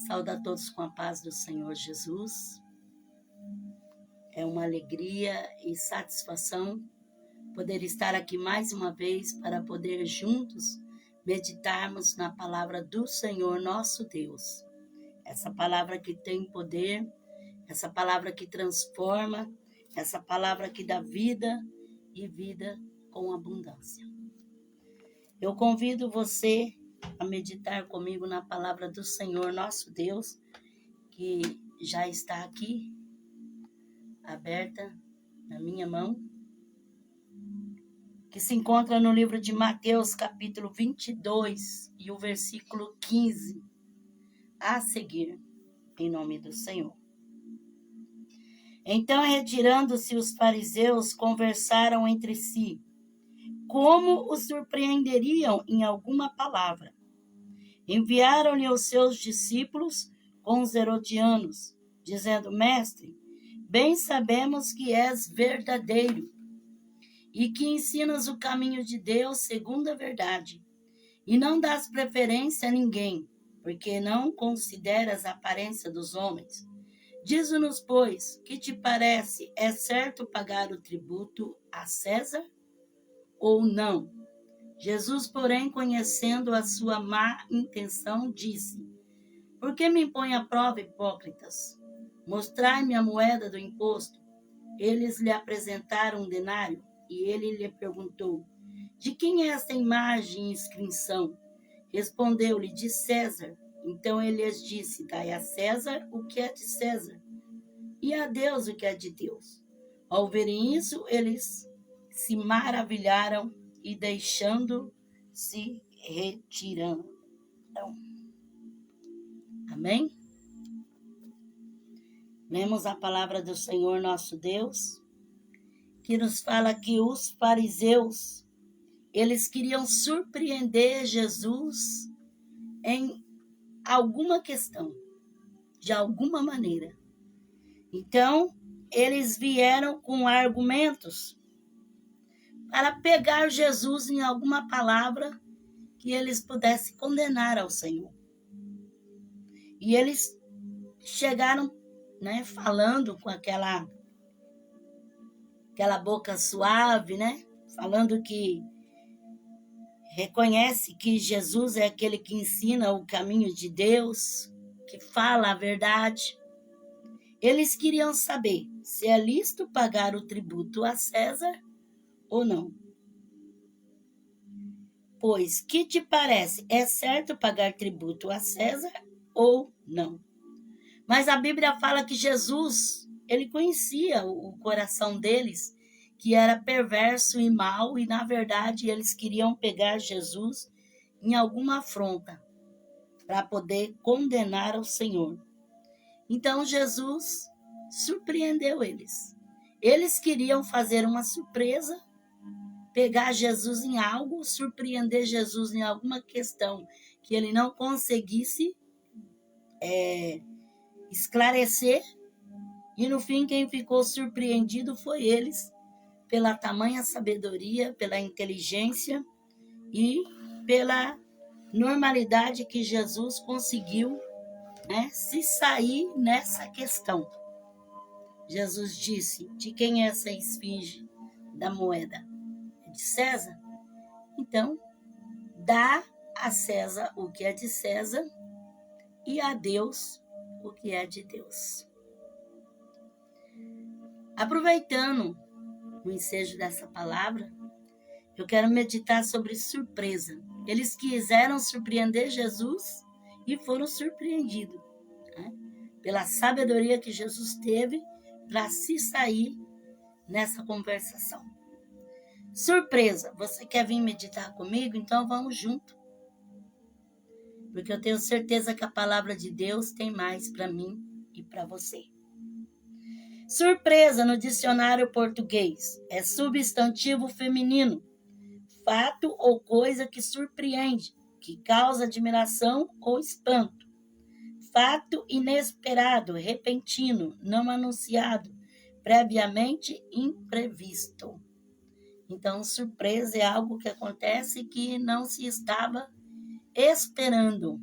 Saúdo a todos com a paz do Senhor Jesus. É uma alegria e satisfação poder estar aqui mais uma vez para poder juntos meditarmos na palavra do Senhor nosso Deus. Essa palavra que tem poder, essa palavra que transforma, essa palavra que dá vida e vida com abundância. Eu convido você a meditar comigo na palavra do Senhor nosso Deus, que já está aqui, aberta na minha mão, que se encontra no livro de Mateus, capítulo 22, e o versículo 15, a seguir, em nome do Senhor. Então, retirando-se os fariseus, conversaram entre si, como o surpreenderiam em alguma palavra. Enviaram-lhe os seus discípulos com os herodianos, dizendo: Mestre, bem sabemos que és verdadeiro e que ensinas o caminho de Deus segundo a verdade, e não dás preferência a ninguém, porque não consideras a aparência dos homens. Diz-nos, pois, que te parece, é certo pagar o tributo a César ou não? Jesus, porém, conhecendo a sua má intenção, disse: Por que me põe à prova, hipócritas? Mostrai-me a moeda do imposto. Eles lhe apresentaram um denário, e ele lhe perguntou: De quem é esta imagem e inscrição? Respondeu-lhe: De César. Então ele lhes disse: Dai a César o que é de César, e a Deus o que é de Deus. Ao verem isso, eles se maravilharam e deixando-se retiraram. Amém? Lemos a palavra do Senhor nosso Deus, que nos fala que os fariseus, eles queriam surpreender Jesus em alguma questão, de alguma maneira. Então, eles vieram com argumentos para pegar Jesus em alguma palavra que eles pudessem condenar ao Senhor. E eles chegaram, falando com aquela boca suave, falando que reconhece que Jesus é aquele que ensina o caminho de Deus, que fala a verdade. Eles queriam saber se é lícito pagar o tributo a César ou não. Pois, que te parece? É certo pagar tributo a César ou não? Mas a Bíblia fala que Jesus, ele conhecia o coração deles, que era perverso e mau, e na verdade eles queriam pegar Jesus em alguma afronta para poder condenar ao Senhor. Então Jesus surpreendeu eles. Eles queriam fazer uma surpresa, pegar Jesus em algo, surpreender Jesus em alguma questão que ele não conseguisse esclarecer, e no fim quem ficou surpreendido foi eles, pela tamanha sabedoria, pela inteligência e pela normalidade que Jesus conseguiu se sair nessa questão. Jesus disse: De quem é essa esfinge da moeda? É de César? Então, dá a César o que é de César e a Deus o que é de Deus. Aproveitando o ensejo dessa palavra, eu quero meditar sobre surpresa. Eles quiseram surpreender Jesus e foram surpreendidos, pela sabedoria que Jesus teve para se sair nessa conversação. Surpresa, você quer vir meditar comigo? Então vamos junto. Porque eu tenho certeza que a palavra de Deus tem mais para mim e para você. Surpresa no dicionário português é substantivo feminino, fato ou coisa que surpreende, que causa admiração ou espanto. Fato inesperado, repentino, não anunciado, previamente imprevisto. Então, surpresa é algo que acontece que não se estava esperando.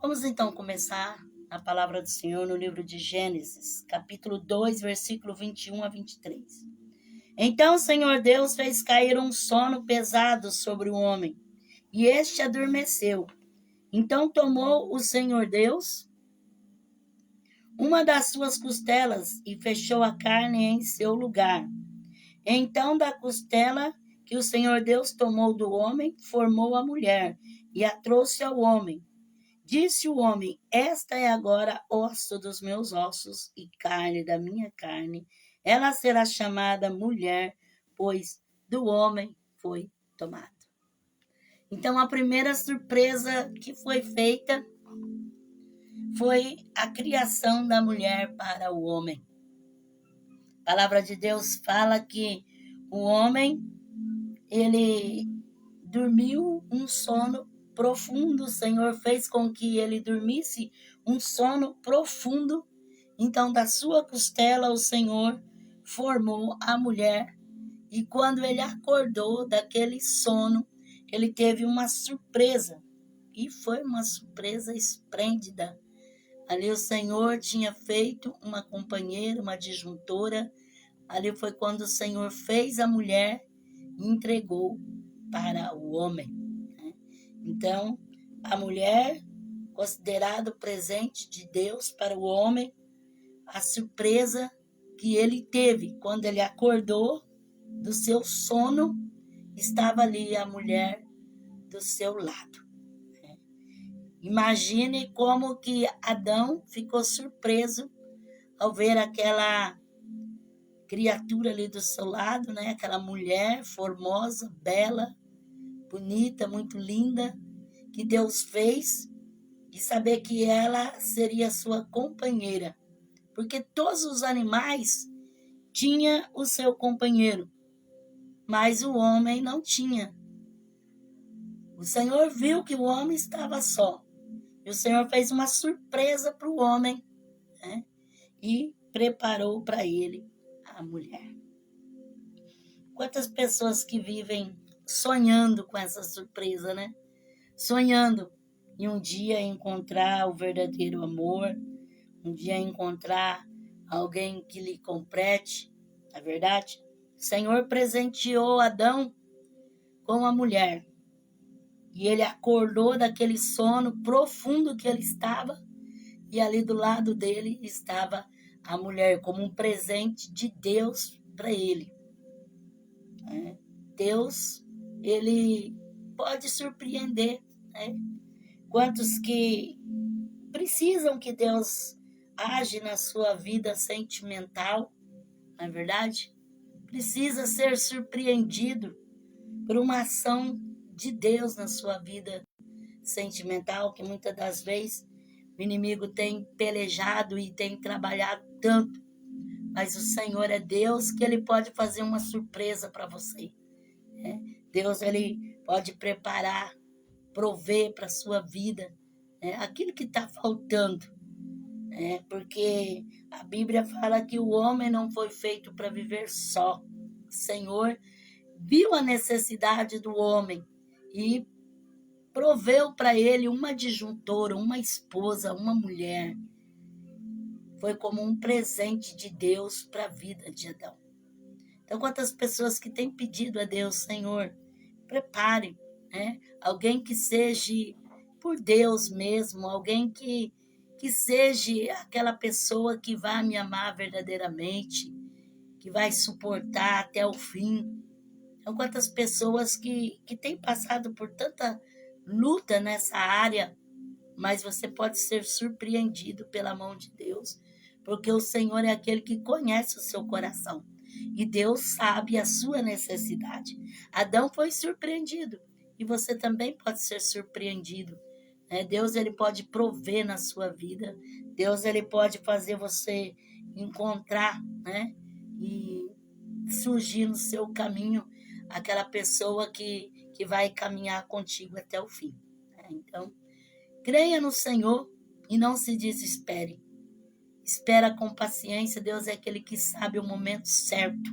Vamos então começar a palavra do Senhor no livro de Gênesis, capítulo 2, versículo 21 a 23. Então o Senhor Deus fez cair um sono pesado sobre o homem, e este adormeceu. Então tomou o Senhor Deus uma das suas costelas e fechou a carne em seu lugar. Então da costela que o Senhor Deus tomou do homem, formou a mulher e a trouxe ao homem. Disse o homem: esta é agora osso dos meus ossos e carne da minha carne. Ela será chamada mulher, pois do homem foi tomado. Então, a primeira surpresa que foi feita foi a criação da mulher para o homem. A palavra de Deus fala que o homem, ele dormiu um sono profundo. O Senhor fez com que ele dormisse um sono profundo. Então, da sua costela, o Senhor formou a mulher. E quando ele acordou daquele sono, ele teve uma surpresa. E foi uma surpresa esplêndida. Ali o Senhor tinha feito uma companheira, uma disjuntora. Ali foi quando o Senhor fez a mulher e entregou para o homem. Então, a mulher, considerado o presente de Deus para o homem, a surpresa que ele teve quando ele acordou do seu sono, estava ali a mulher do seu lado. Imagine como que Adão ficou surpreso ao ver aquela criatura ali do seu lado, né? Aquela mulher formosa, bela, bonita, muito linda, que Deus fez, e saber que ela seria sua companheira. Porque todos os animais tinham o seu companheiro, mas o homem não tinha. O Senhor viu que o homem estava só. E o Senhor fez uma surpresa para o homem, né? E preparou para ele a mulher. Quantas pessoas que vivem sonhando com essa surpresa, né? Sonhando em um dia encontrar o verdadeiro amor, um dia encontrar alguém que lhe complete, na verdade. O Senhor presenteou Adão com a mulher. E ele acordou daquele sono profundo que ele estava, e ali do lado dele estava a mulher, como um presente de Deus para ele. Deus, ele pode surpreender, né? Quantos que precisam que Deus age na sua vida sentimental, não é verdade? Precisa ser surpreendido por uma ação de Deus na sua vida sentimental, que muitas das vezes o inimigo tem pelejado e tem trabalhado tanto, mas o Senhor é Deus, que ele pode fazer uma surpresa para você. Deus, ele pode preparar, prover para a sua vida aquilo que está faltando. Porque a Bíblia fala que o homem não foi feito para viver só. O Senhor viu a necessidade do homem e proveu para ele uma disjuntora, uma esposa, uma mulher. Foi como um presente de Deus para a vida de Adão. Então, quantas pessoas que têm pedido a Deus: Senhor, prepare, alguém que seja por Deus mesmo, alguém que seja aquela pessoa que vai me amar verdadeiramente, que vai suportar até o fim. Então, quantas pessoas que têm passado por tanta luta nessa área, mas você pode ser surpreendido pela mão de Deus, porque o Senhor é aquele que conhece o seu coração, e Deus sabe a sua necessidade. Adão foi surpreendido, e você também pode ser surpreendido. Deus, ele pode prover na sua vida, Deus, ele pode fazer você encontrar, e surgir no seu caminho aquela pessoa que vai caminhar contigo até o fim. Então, creia no Senhor e não se desespere. Espera com paciência, Deus é aquele que sabe o momento certo.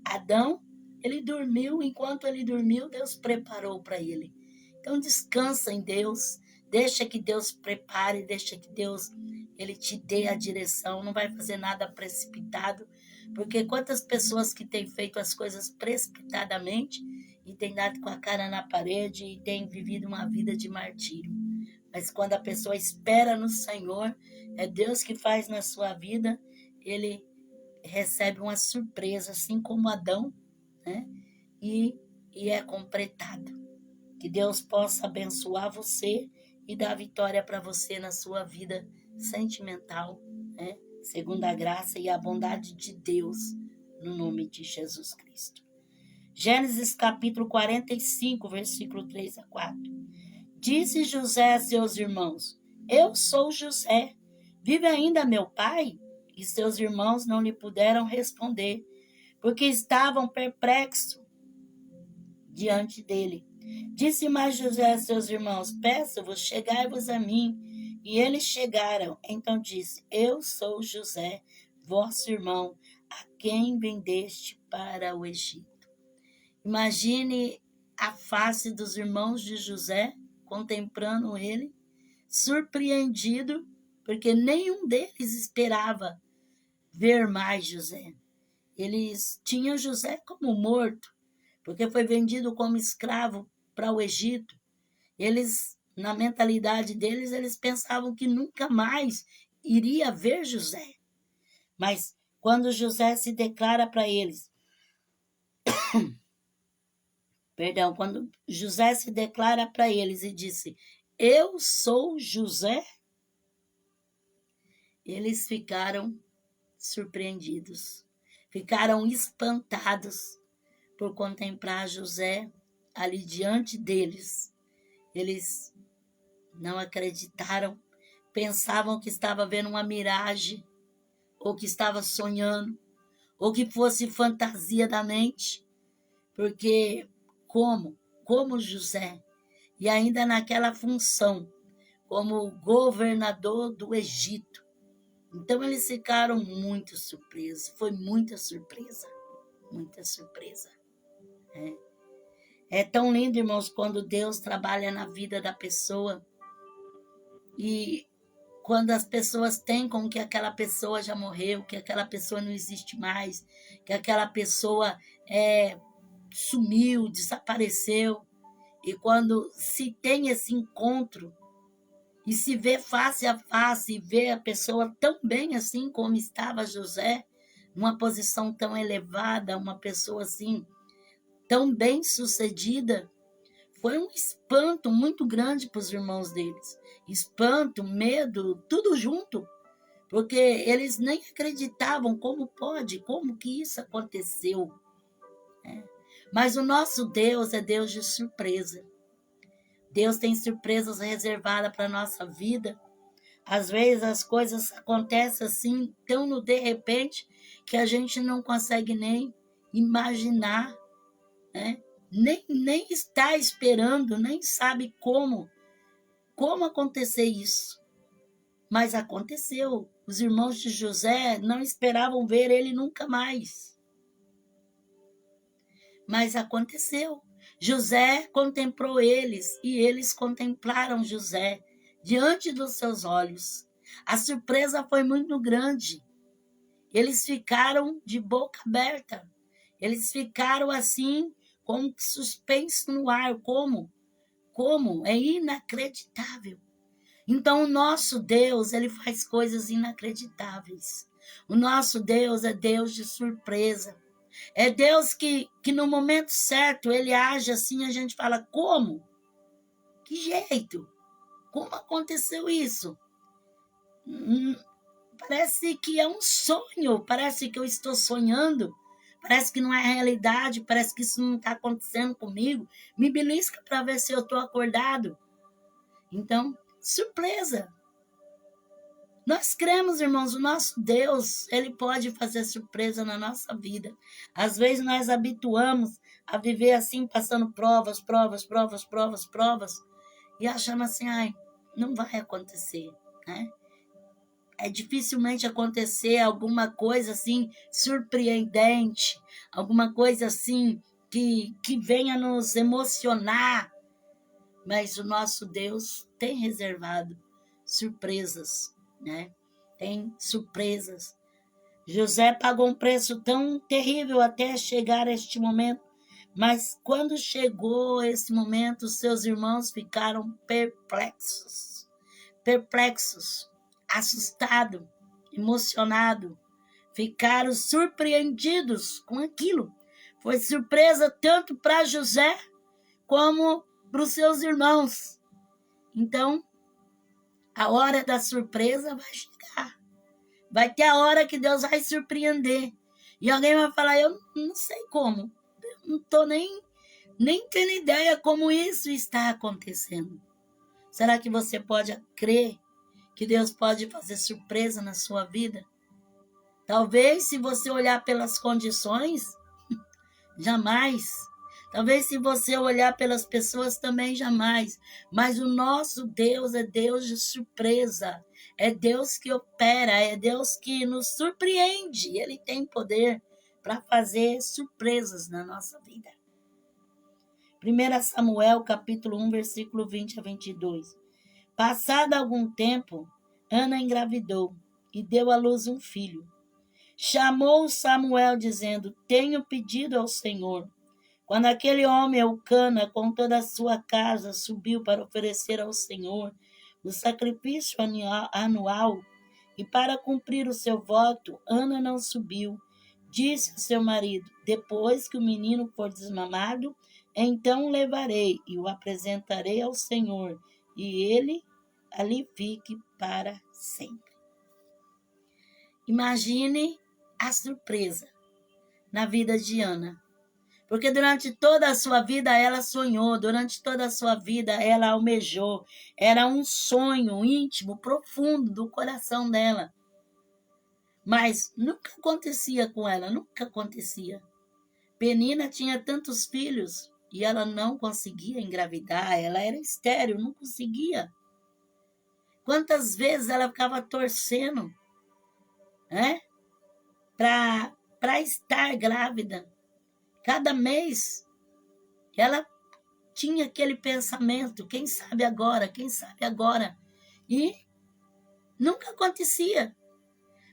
Adão, ele dormiu, enquanto ele dormiu, Deus preparou para ele. Então, descansa em Deus, Deixa que Deus prepare, deixa que Deus ele te dê a direção, não vai fazer nada precipitado, porque quantas pessoas que têm feito as coisas precipitadamente e têm dado com a cara na parede e têm vivido uma vida de martírio. Mas quando a pessoa espera no Senhor, é Deus que faz na sua vida, ele recebe uma surpresa, assim como Adão, né? E é completado. Que Deus possa abençoar você e dar vitória para você na sua vida sentimental, né? Segundo a graça e a bondade de Deus, no nome de Jesus Cristo. Gênesis capítulo 45, versículo 3 a 4. Disse José a seus irmãos: Eu sou José. Vive ainda meu pai? E seus irmãos não lhe puderam responder, porque estavam perplexos diante dele. Disse mais José a seus irmãos: Peço-vos, chegai-vos a mim. E eles chegaram. Então disse: Eu sou José, vosso irmão, a quem vendeste para o Egito. Imagine a face dos irmãos de José, contemplando ele, surpreendido, porque nenhum deles esperava ver mais José. Eles tinham José como morto, porque foi vendido como escravo para o Egito. Eles, na mentalidade deles, eles pensavam que nunca mais iria ver José. Mas quando José se declara para eles, quando José se declara para eles e disse: Eu sou José, eles ficaram surpreendidos, ficaram espantados por contemplar José ali diante deles. Eles não acreditaram, pensavam que estava vendo uma miragem, ou que estava sonhando, ou que fosse fantasia da mente, porque como José, e ainda naquela função, como governador do Egito. Então eles ficaram muito surpresos, foi muita surpresa, muita surpresa. É tão lindo, irmãos, quando Deus trabalha na vida da pessoa e quando as pessoas têm como que aquela pessoa já morreu, que aquela pessoa não existe mais, que aquela pessoa sumiu, desapareceu. E quando se tem esse encontro e se vê face a face e vê a pessoa tão bem assim como estava José, numa posição tão elevada, uma pessoa assim tão bem sucedida, foi um espanto muito grande para os irmãos deles. Espanto, medo, tudo junto, porque eles nem acreditavam como que isso aconteceu. Mas o nosso Deus é Deus de surpresa. Deus tem surpresas reservadas para a nossa vida. Às vezes as coisas acontecem assim, tão no de repente, que a gente não consegue nem imaginar, né? Nem está esperando, nem sabe como acontecer isso. Mas aconteceu. Os irmãos de José não esperavam ver ele nunca mais. Mas aconteceu. José contemplou eles e eles contemplaram José diante dos seus olhos. A surpresa foi muito grande. Eles ficaram de boca aberta. Eles ficaram assim, como suspensos no ar. Como? É inacreditável. Então, o nosso Deus, ele faz coisas inacreditáveis. O nosso Deus é Deus de surpresa. É Deus que no momento certo, ele age assim, a gente fala, como? Que jeito? Como aconteceu isso? Parece que é um sonho, parece que eu estou sonhando, parece que não é realidade, parece que isso não está acontecendo comigo. Me belisca para ver se eu estou acordado. Então, surpresa. Nós cremos, irmãos, o nosso Deus, ele pode fazer surpresa na nossa vida. Às vezes nós habituamos a viver assim, passando provas, e achando assim, não vai acontecer, né? É dificilmente acontecer alguma coisa assim surpreendente, alguma coisa assim que venha nos emocionar, Mas o nosso Deus tem reservado surpresas, né? Tem surpresas. José pagou um preço tão terrível até chegar a este momento, mas quando chegou esse momento, seus irmãos ficaram perplexos, assustados, emocionados, ficaram surpreendidos com aquilo. Foi surpresa tanto para José como para os seus irmãos. Então, a hora da surpresa vai chegar. Vai ter a hora que Deus vai surpreender. E alguém vai falar, eu não sei como. Eu não estou nem tendo ideia como isso está acontecendo. Será que você pode crer que Deus pode fazer surpresa na sua vida? Talvez, se você olhar pelas condições, jamais. Talvez, se você olhar pelas pessoas, também jamais. Mas o nosso Deus é Deus de surpresa. É Deus que opera, é Deus que nos surpreende. Ele tem poder para fazer surpresas na nossa vida. 1 Samuel, capítulo 1, versículo 20 a 22. Passado algum tempo, Ana engravidou e deu à luz um filho. Chamou Samuel, dizendo, tenho pedido ao Senhor. Quando aquele homem, Eucana, com toda a sua casa, subiu para oferecer ao Senhor o sacrifício anual, e para cumprir o seu voto, Ana não subiu. Disse ao seu marido, depois que o menino for desmamado, então o levarei e o apresentarei ao Senhor, e ele ali fique para sempre. Imagine a surpresa na vida de Ana. Porque durante toda a sua vida ela sonhou, durante toda a sua vida ela almejou. Era um sonho íntimo, profundo do coração dela. Mas nunca acontecia com ela, nunca acontecia. Penina tinha tantos filhos e ela não conseguia engravidar, ela era estéril, não conseguia. Quantas vezes ela ficava torcendo, né, para estar grávida. Cada mês ela tinha aquele pensamento, quem sabe agora, quem sabe agora. E nunca acontecia.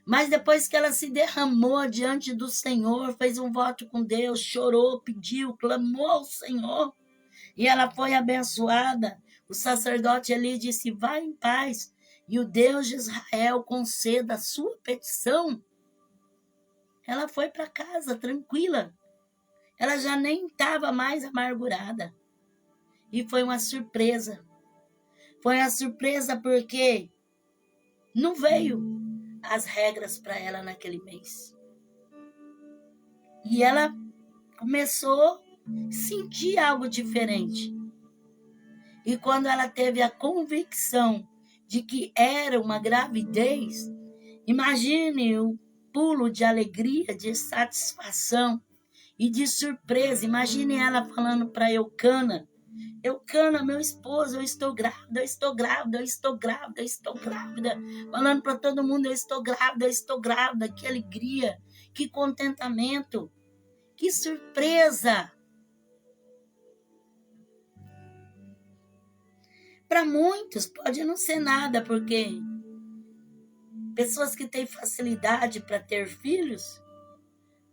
Mas depois que ela se derramou diante do Senhor, fez um voto com Deus, chorou, pediu, clamou ao Senhor, e ela foi abençoada. O sacerdote ali disse, vai em paz, e o Deus de Israel conceda a sua petição. Ela foi para casa tranquila. Ela já nem estava mais amargurada. E foi uma surpresa. Foi uma surpresa porque não veio as regras para ela naquele mês. E ela começou a sentir algo diferente. E quando ela teve a convicção de que era uma gravidez, imagine o pulo de alegria, de satisfação e de surpresa. Imagine ela falando para Eucana, Eucana, meu esposo, eu estou grávida, eu estou grávida, eu estou grávida, eu estou grávida. Falando para todo mundo, eu estou grávida, eu estou grávida. Que alegria, que contentamento, que surpresa. Para muitos pode não ser nada, porque pessoas que têm facilidade para ter filhos,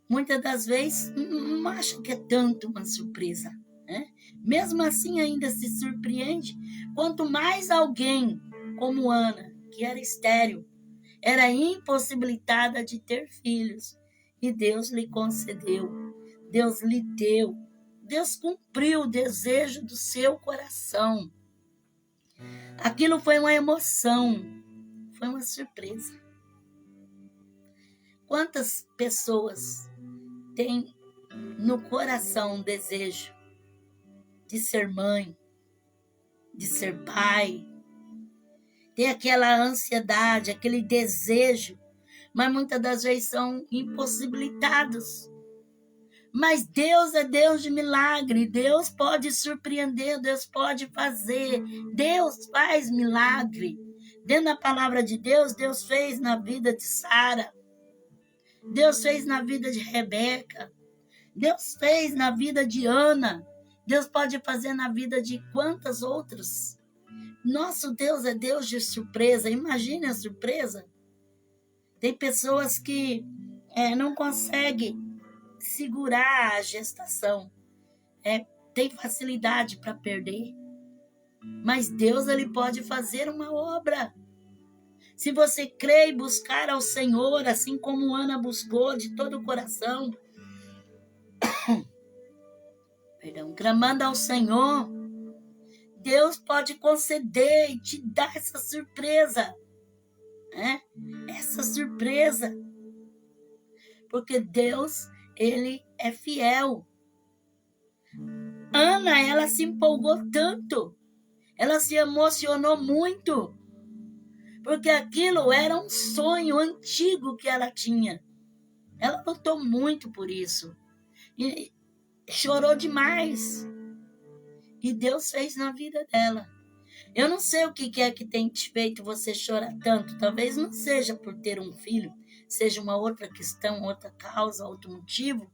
muitas das vezes não acham que é tanto uma surpresa. Né? Mesmo assim ainda se surpreende, quanto mais alguém como Ana, que era estéril, era impossibilitada de ter filhos, e Deus lhe concedeu, Deus lhe deu, Deus cumpriu o desejo do seu coração. Aquilo foi uma emoção, foi uma surpresa. Quantas pessoas têm no coração um desejo de ser mãe, de ser pai, tem aquela ansiedade, aquele desejo, mas muitas das vezes são impossibilitados. Mas Deus é Deus de milagre, Deus pode surpreender, Deus pode fazer, Deus faz milagre. Dentro da palavra de Deus, Deus fez na vida de Sara, Deus fez na vida de Rebeca, Deus fez na vida de Ana. Deus pode fazer na vida de quantas outras. Nosso Deus é Deus de surpresa. Imagine a surpresa. Tem pessoas que não conseguem segurar a gestação. Tem facilidade para perder. Mas Deus, ele pode fazer uma obra. Se você crê e buscar ao Senhor, assim como Ana buscou de todo o coração, clamando ao Senhor, Deus pode conceder e te dar essa surpresa. Essa surpresa. Porque Deus, ele é fiel. Ana, ela se empolgou tanto. Ela se emocionou muito. Porque aquilo era um sonho antigo que ela tinha. Ela lutou muito por isso. E chorou demais. E Deus fez na vida dela. Eu não sei o que é que tem te feito você chorar tanto. Talvez não seja por ter um filho. Seja uma outra questão, outra causa, outro motivo.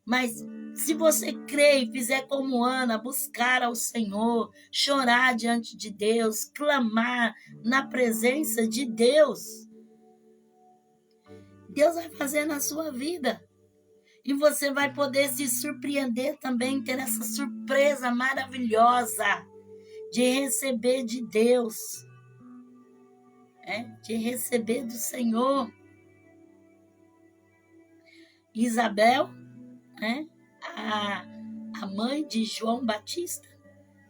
Mas se você crer e fizer como Ana, buscar ao Senhor, chorar diante de Deus, clamar na presença de Deus, Deus vai fazer na sua vida. E você vai poder se surpreender também, ter essa surpresa maravilhosa de receber de Deus, de receber do Senhor. Isabel, a mãe de João Batista,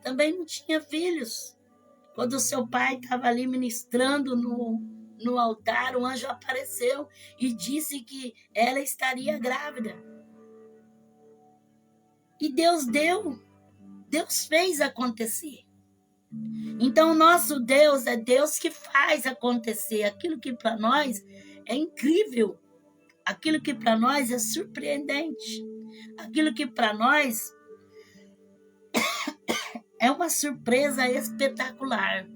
também não tinha filhos. Quando o seu pai estava ali ministrando no altar, o anjo apareceu e disse que ela estaria grávida. E Deus deu. Deus fez acontecer. Então, o nosso Deus é Deus que faz acontecer aquilo que para nós é incrível. Aquilo que para nós é surpreendente. Aquilo que para nós é uma surpresa espetacular.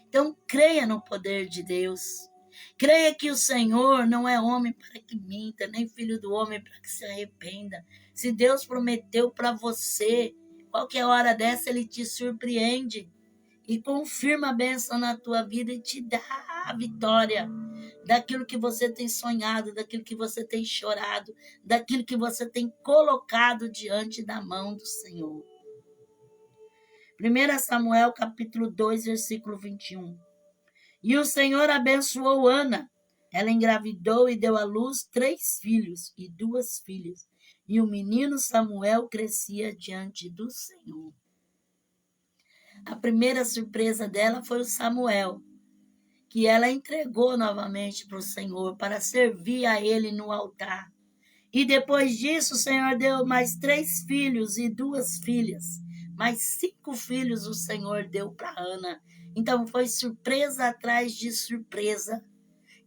Então, creia no poder de Deus. Creia que o Senhor não é homem para que minta, nem filho do homem para que se arrependa. Se Deus prometeu para você, qualquer hora dessa ele te surpreende e confirma a bênção na tua vida e te dá a vitória daquilo que você tem sonhado, daquilo que você tem chorado, daquilo que você tem colocado diante da mão do Senhor. 1 Samuel capítulo 2, versículo 21. E o Senhor abençoou Ana. Ela engravidou e deu à luz 3 filhos e 2 filhas. E o menino Samuel crescia diante do Senhor. A primeira surpresa dela foi o Samuel, que ela entregou novamente para o Senhor, para servir a ele no altar. E depois disso, o Senhor deu mais 3 filhos e 2 filhas. Mais 5 filhos o Senhor deu para Ana. Então, foi surpresa atrás de surpresa.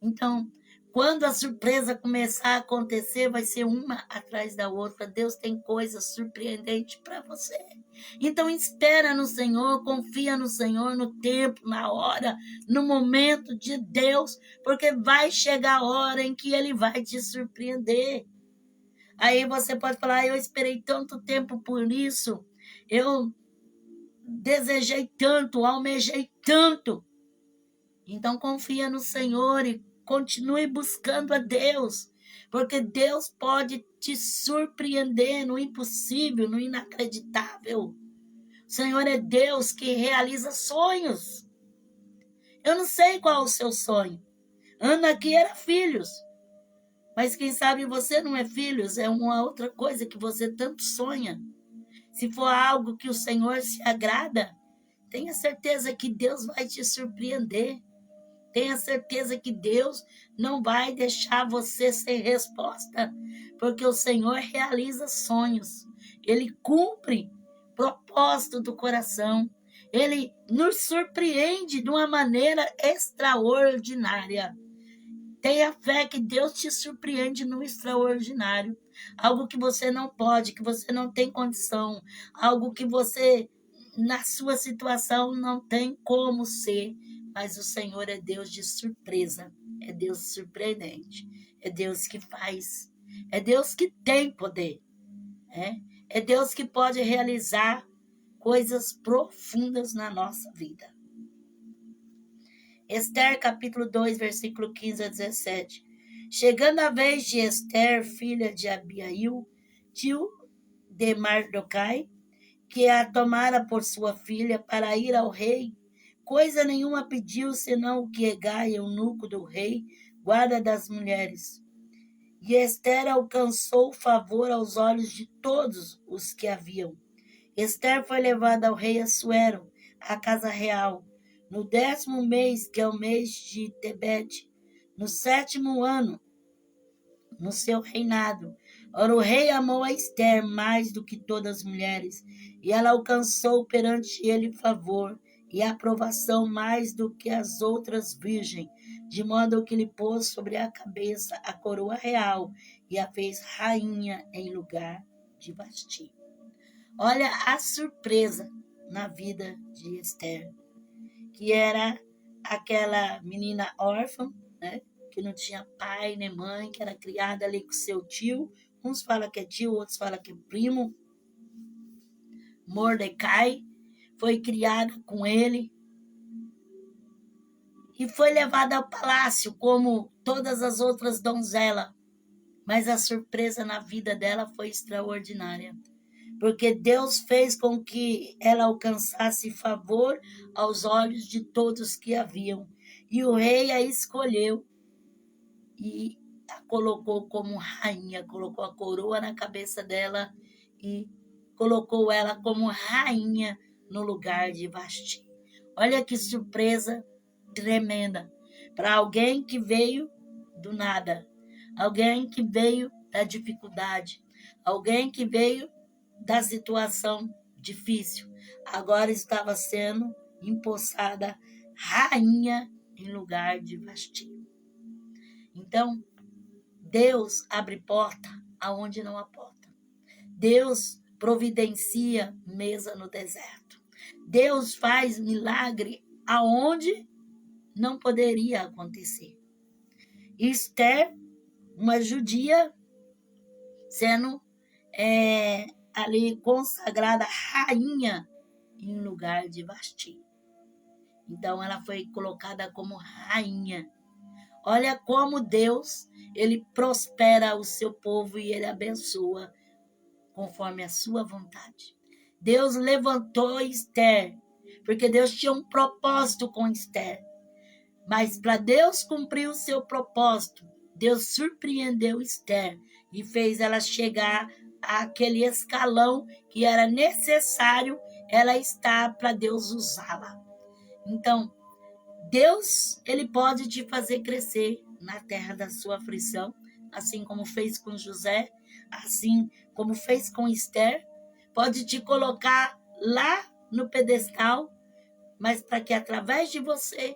Então, quando a surpresa começar a acontecer, vai ser uma atrás da outra. Deus tem coisas surpreendentes para você. Então, espera no Senhor, confia no Senhor, no tempo, na hora, no momento de Deus, porque vai chegar a hora em que Ele vai te surpreender. Aí você pode falar, eu esperei tanto tempo por isso, eu desejei tanto, almejei tanto. Então confia no Senhor e continue buscando a Deus, porque Deus pode te surpreender no impossível, no inacreditável. O Senhor é Deus que realiza sonhos. Eu não sei qual é o seu sonho. Ana aqui era filhos. Mas quem sabe você não é filhos, é uma outra coisa que você tanto sonha. Se for algo que o Senhor se agrada, tenha certeza que Deus vai te surpreender. Tenha certeza que Deus não vai deixar você sem resposta, porque o Senhor realiza sonhos. Ele cumpre propósito do coração. Ele nos surpreende de uma maneira extraordinária. Tenha fé que Deus te surpreende no extraordinário. Algo que você não pode, que você não tem condição. Algo que você, na sua situação, não tem como ser. Mas o Senhor é Deus de surpresa. É Deus surpreendente. É Deus que faz. É Deus que tem poder. É Deus que pode realizar coisas profundas na nossa vida. Esther, capítulo 2, versículo 15 a 17. Chegando a vez de Esther, filha de Abiail, tio de Mardokai, que a tomara por sua filha para ir ao rei, coisa nenhuma pediu, senão o que Hegai, eunuco do rei, guarda das mulheres. E Esther alcançou favor aos olhos de todos os que haviam. Esther foi levada ao rei Assuero, à casa real, no 10º mês, que é o mês de Tebete, no 7º ano, no seu reinado. Ora, o rei amou a Esther mais do que todas as mulheres, e ela alcançou perante ele favor e aprovação mais do que as outras virgens, de modo que lhe pôs sobre a cabeça a coroa real e a fez rainha em lugar de Vasti. Olha a surpresa na vida de Esther, que era aquela menina órfã, né? Que não tinha pai nem mãe, que era criada ali com seu tio. Uns falam que é tio, outros falam que é primo. Mordecai foi criada com ele e foi levada ao palácio como todas as outras donzelas. Mas a surpresa na vida dela foi extraordinária, porque Deus fez com que ela alcançasse favor aos olhos de todos que haviam. E o rei a escolheu e a colocou como rainha, colocou a coroa na cabeça dela e colocou ela como rainha no lugar de Vasti. Olha que surpresa tremenda para alguém que veio do nada, alguém que veio da dificuldade, alguém que veio da situação difícil, agora estava sendo empossada rainha em lugar de Vasti. Então, Deus abre porta aonde não há porta. Deus providencia mesa no deserto. Deus faz milagre aonde não poderia acontecer. Esther, uma judia, sendo ali consagrada rainha em lugar de Vasti. Então ela foi colocada como rainha. Olha como Deus, ele prospera o seu povo e ele abençoa conforme a sua vontade. Deus levantou Esther, porque Deus tinha um propósito com Esther. Mas para Deus cumprir o seu propósito, Deus surpreendeu Esther e fez ela chegar àquele escalão que era necessário ela estar para Deus usá-la. Então, Deus, ele pode te fazer crescer na terra da sua aflição, assim como fez com José, assim como fez com Esther. Pode te colocar lá no pedestal, mas para que através de você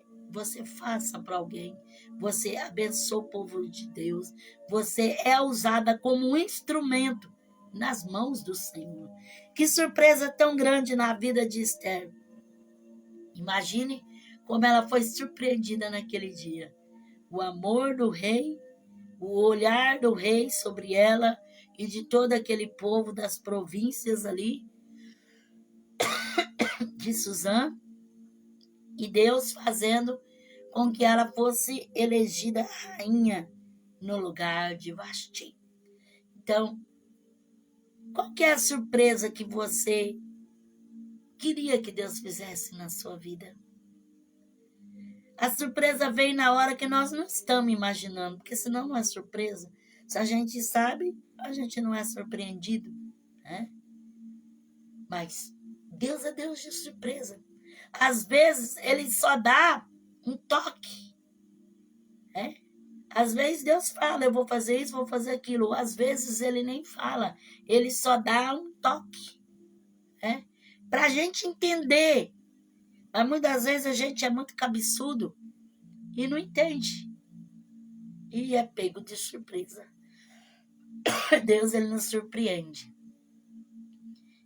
faça para alguém, você abençoe o povo de Deus, você é usada como um instrumento nas mãos do Senhor. Que surpresa tão grande na vida de Esther. Imagine como ela foi surpreendida naquele dia. O amor do rei, o olhar do rei sobre ela e de todo aquele povo das províncias ali de Suzã, e Deus fazendo com que ela fosse elegida rainha no lugar de Vasti. Então, qual que é a surpresa que você queria que Deus fizesse na sua vida? A surpresa vem na hora que nós não estamos imaginando, porque senão não é surpresa. Se a gente sabe, a gente não é surpreendido, né? Mas Deus é Deus de surpresa. Às vezes, ele só dá um toque, né? Às vezes Deus fala, eu vou fazer isso, vou fazer aquilo. Às vezes ele nem fala, ele só dá um toque, né? Para a gente entender. Mas muitas vezes a gente é muito cabeçudo e não entende. E é pego de surpresa. Deus, ele nos surpreende.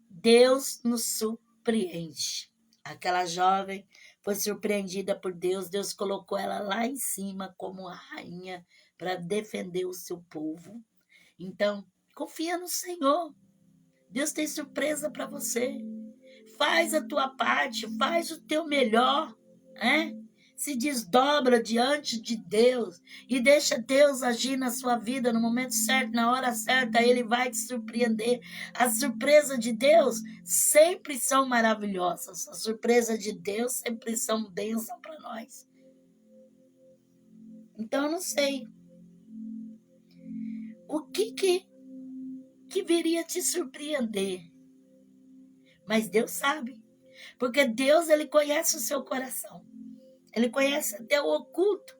Deus nos surpreende. Aquela jovem foi surpreendida por Deus. Deus colocou ela lá em cima como a rainha para defender o seu povo. Então, confia no Senhor. Deus tem surpresa para você. Faz a tua parte, faz o teu melhor, né? Se desdobra diante de Deus e deixa Deus agir na sua vida no momento certo, na hora certa, Ele vai te surpreender. As surpresas de Deus sempre são maravilhosas. As surpresas de Deus sempre são bênção para nós. Então, eu não sei o que viria te surpreender. Mas Deus sabe. Porque Deus, Ele conhece o seu coração. Ele conhece até o oculto.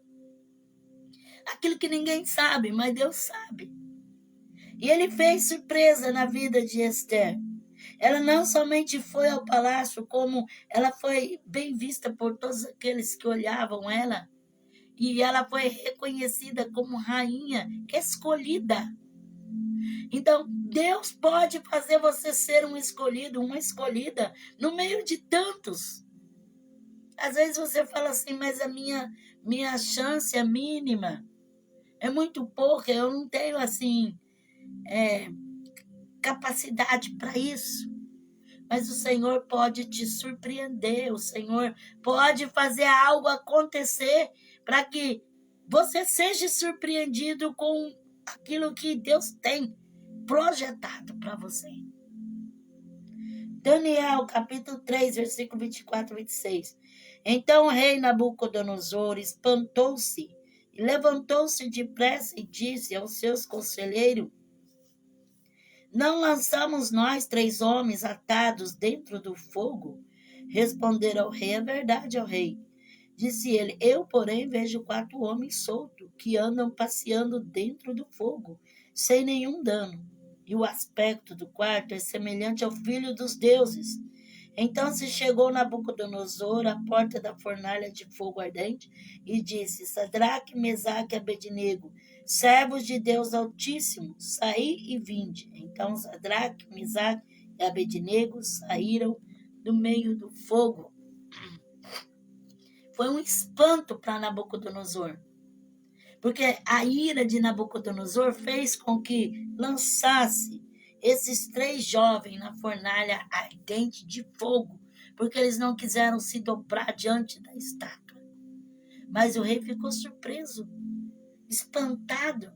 Aquilo que ninguém sabe, mas Deus sabe. E Ele fez surpresa na vida de Esther. Ela não somente foi ao palácio, como ela foi bem vista por todos aqueles que olhavam ela. E ela foi reconhecida como rainha escolhida. Então, Deus pode fazer você ser um escolhido, uma escolhida, no meio de tantos. Às vezes você fala assim, mas a minha chance é mínima. É muito pouca, eu não tenho, assim, capacidade para isso. Mas o Senhor pode te surpreender, o Senhor pode fazer algo acontecer para que você seja surpreendido com aquilo que Deus tem projetado para você. Daniel, capítulo 3, versículo 24 e 26. Então o rei Nabucodonosor espantou-se e levantou-se depressa e disse aos seus conselheiros: Não lançamos nós 3 homens atados dentro do fogo? Responderam ao rei: É verdade, ó rei. Disse ele: Eu, porém, vejo 4 homens soltos que andam passeando dentro do fogo, sem nenhum dano. E o aspecto do quarto é semelhante ao filho dos deuses. Então se chegou Nabucodonosor à porta da fornalha de fogo ardente e disse: Sadraque, Mesaque e Abednego, servos de Deus Altíssimo, saí e vinde. Então Sadraque, Mesaque e Abednego saíram do meio do fogo. Foi um espanto para Nabucodonosor, porque a ira de Nabucodonosor fez com que lançasse esses 3 jovens na fornalha ardente de fogo, porque eles não quiseram se dobrar diante da estátua. Mas o rei ficou surpreso, espantado,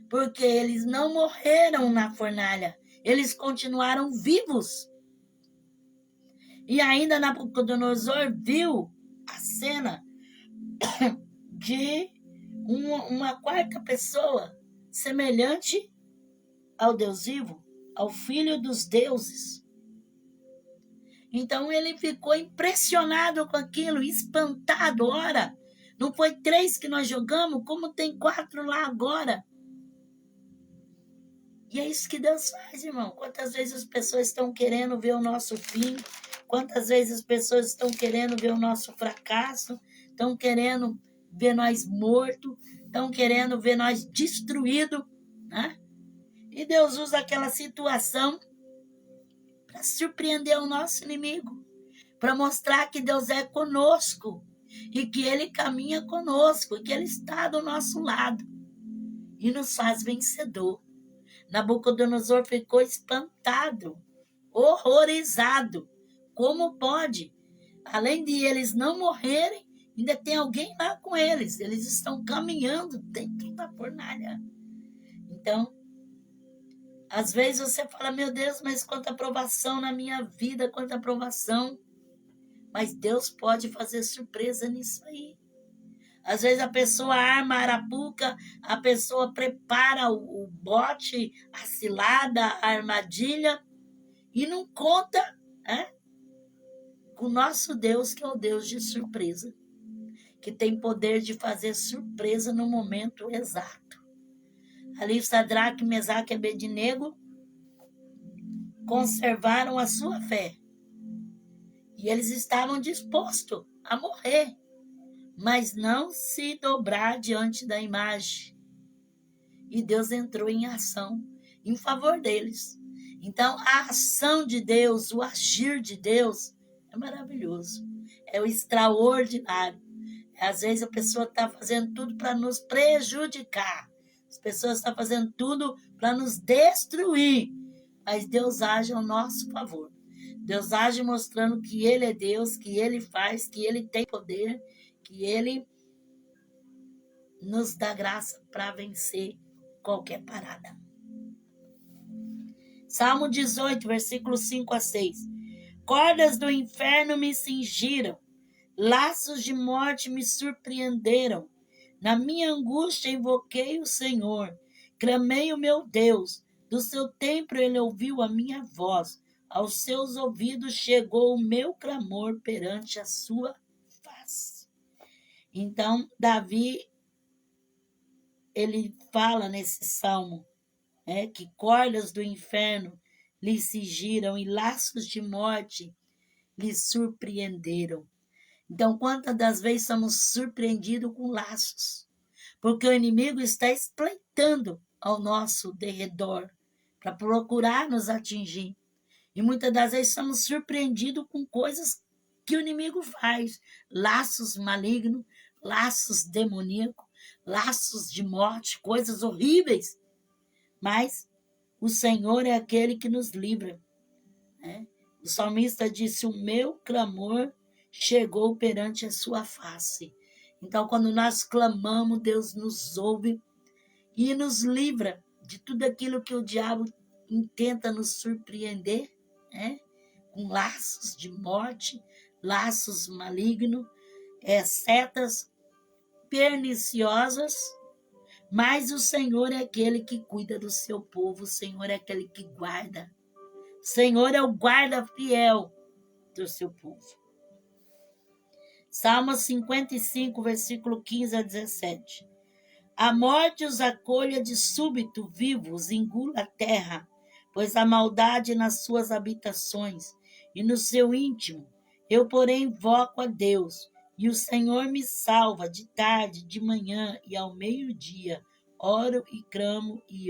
porque eles não morreram na fornalha, eles continuaram vivos. E ainda Nabucodonosor viu a cena de uma quarta pessoa semelhante ao Deus vivo, ao Filho dos deuses. Então ele ficou impressionado com aquilo, espantado. Ora, não foi 3 que nós jogamos, como tem 4 lá agora? E é isso que Deus faz, irmão. Quantas vezes as pessoas estão querendo ver o nosso fim? Quantas vezes as pessoas estão querendo ver o nosso fracasso? Estão querendo ver nós mortos? Estão querendo ver nós destruídos? Né? E Deus usa aquela situação para surpreender o nosso inimigo, para mostrar que Deus é conosco e que Ele caminha conosco, e que Ele está do nosso lado e nos faz vencedor. Nabucodonosor ficou espantado, horrorizado. Como pode? Além de eles não morrerem, ainda tem alguém lá com eles. Eles estão caminhando dentro da fornalha. Então, às vezes você fala, meu Deus, mas quanta aprovação na minha vida, quanta aprovação. Mas Deus pode fazer surpresa nisso aí. Às vezes a pessoa arma a arapuca, a pessoa prepara o bote, a cilada, a armadilha, e não conta, né, com o nosso Deus, que é o Deus de surpresa, que tem poder de fazer surpresa no momento exato. Ali Sadraque, Mesaque e Abednego conservaram a sua fé. E eles estavam dispostos a morrer, mas não se dobrar diante da imagem. E Deus entrou em ação em favor deles. Então, a ação de Deus, o agir de Deus é maravilhoso. É o extraordinário. Às vezes a pessoa está fazendo tudo para nos prejudicar. As pessoas estão fazendo tudo para nos destruir. mas Deus age ao nosso favor. Deus age mostrando que Ele é Deus, que Ele faz, que Ele tem poder, que Ele nos dá graça para vencer qualquer parada. Salmo 18, versículos 5 a 6. Cordas do inferno me cingiram, laços de morte me surpreenderam. Na minha angústia invoquei o Senhor, clamei o meu Deus. Do seu templo ele ouviu a minha voz, aos seus ouvidos chegou o meu clamor perante a sua face. Então, Davi, ele fala nesse salmo, que cordas do inferno lhe cingiram e laços de morte lhe surpreenderam. Então, quantas das vezes somos surpreendidos com laços? Porque o inimigo está espreitando ao nosso derredor para procurar nos atingir. E muitas das vezes somos surpreendidos com coisas que o inimigo faz. Laços malignos, laços demoníacos, laços de morte, coisas horríveis. Mas o Senhor é aquele que nos livra. O salmista disse, o meu clamor chegou perante a sua face. Então, quando nós clamamos, Deus nos ouve e nos livra de tudo aquilo que o diabo tenta nos surpreender, com laços de morte, laços malignos, setas perniciosas, mas o Senhor é aquele que cuida do seu povo, o Senhor é aquele que guarda. O Senhor é o guarda fiel do seu povo. Salmo 55, versículo 15 a 17. A morte os acolha de súbito, vivos, engula a terra, pois a maldade nas suas habitações e no seu íntimo. Eu, porém, invoco a Deus, e o Senhor me salva de tarde, de manhã e ao meio-dia. Oro e clamo, e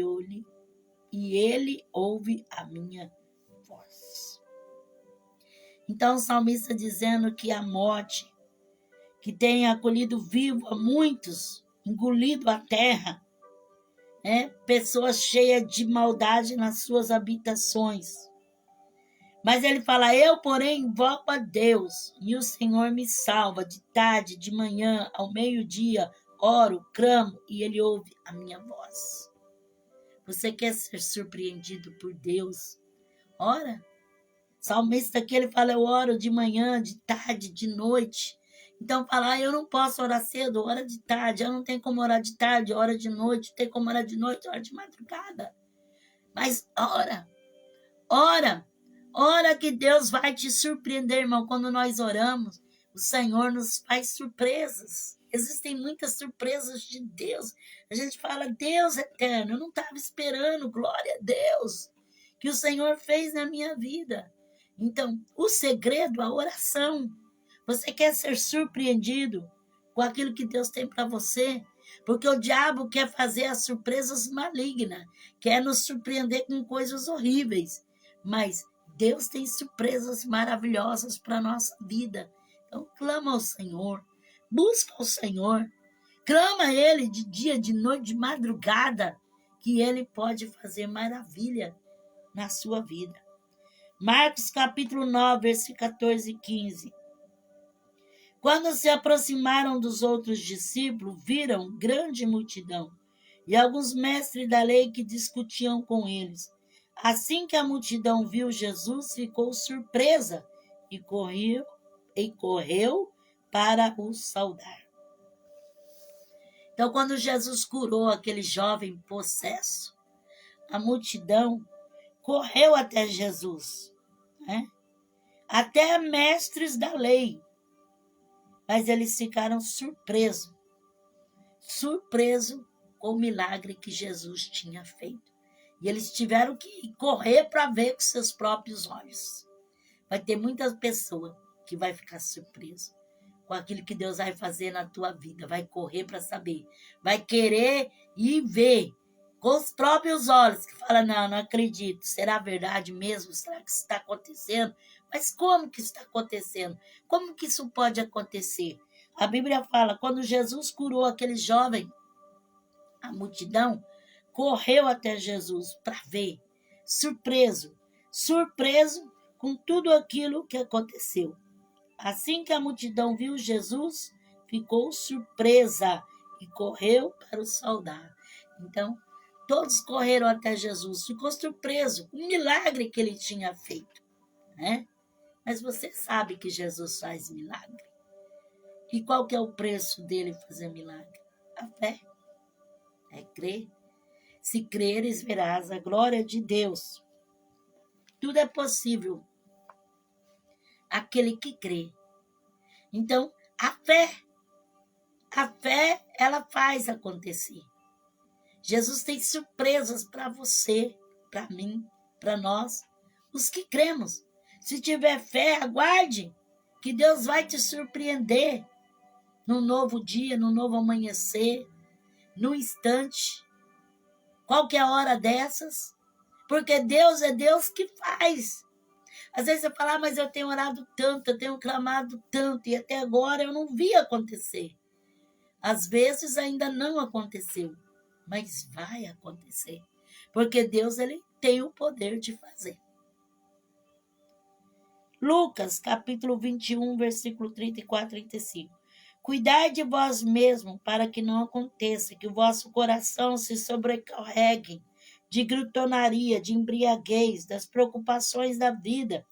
Ele ouve a minha voz. Então, o salmista dizendo que a morte, que tem acolhido vivo a muitos, engolido a terra, pessoas cheias de maldade nas suas habitações. Mas ele fala, eu, porém, invoco a Deus, e o Senhor me salva de tarde, de manhã, ao meio-dia, oro, clamo, e Ele ouve a minha voz. Você quer ser surpreendido por Deus? Ora. O salmista aqui, ele fala, eu oro de manhã, de tarde, de noite. Então, fala, eu não posso orar cedo, hora de tarde, eu não tenho como orar de tarde, hora de noite, tem como orar de noite, hora de madrugada. Mas ora que Deus vai te surpreender, irmão. Quando nós oramos, o Senhor nos faz surpresas. Existem muitas surpresas de Deus. A gente fala, Deus eterno, eu não estava esperando, glória a Deus, que o Senhor fez na minha vida. Então, o segredo, a oração. Você quer ser surpreendido com aquilo que Deus tem para você? Porque o diabo quer fazer as surpresas malignas, quer nos surpreender com coisas horríveis. Mas Deus tem surpresas maravilhosas para a nossa vida. Então, clama ao Senhor, busca o Senhor, clama a Ele de dia, de noite, de madrugada, que Ele pode fazer maravilha na sua vida. Marcos capítulo 9, versículo 14 e 15. Quando se aproximaram dos outros discípulos, viram grande multidão e alguns mestres da lei que discutiam com eles. Assim que a multidão viu Jesus, ficou surpresa e correu para o saudar. Então, quando Jesus curou aquele jovem possesso, a multidão correu até Jesus, até mestres da lei. Mas eles ficaram surpresos com o milagre que Jesus tinha feito. E eles tiveram que correr para ver com seus próprios olhos. Vai ter muitas pessoas que vai ficar surpresa com aquilo que Deus vai fazer na tua vida. Vai correr para saber. Vai querer ir ver com os próprios olhos. Que fala, não acredito. Será verdade mesmo? Será que isso está acontecendo? Mas como que está acontecendo? Como que isso pode acontecer? A Bíblia fala, quando Jesus curou aquele jovem, a multidão correu até Jesus para ver surpreso com tudo aquilo que aconteceu. Assim que a multidão viu Jesus, ficou surpresa e correu para o saudar. Então, todos correram até Jesus, ficou surpreso com o milagre que ele tinha feito, né? Mas você sabe que Jesus faz milagre. E qual que é o preço dele fazer milagre? A fé. É crer. Se creres, verás a glória de Deus. Tudo é possível. Aquele que crê. Então, a fé, ela faz acontecer. Jesus tem surpresas para você, para mim, para nós, os que cremos. Se tiver fé, aguarde, que Deus vai te surpreender num novo dia, num novo amanhecer, num instante. Qualquer hora dessas, porque Deus é Deus que faz. Às vezes você fala, mas eu tenho orado tanto, eu tenho clamado tanto, e até agora eu não vi acontecer. Às vezes ainda não aconteceu, mas vai acontecer, porque Deus ele tem o poder de fazer. Lucas, capítulo 21, versículo 34 e 35. Cuidai de vós mesmos, para que não aconteça que o vosso coração se sobrecarregue de glutonaria, de embriaguez, das preocupações da vida,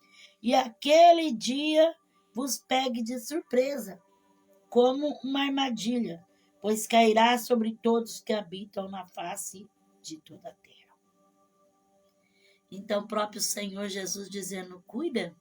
e aquele dia vos pegue de surpresa, como uma armadilha, pois cairá sobre todos que habitam na face de toda a terra. Então, o próprio Senhor Jesus dizendo, cuida,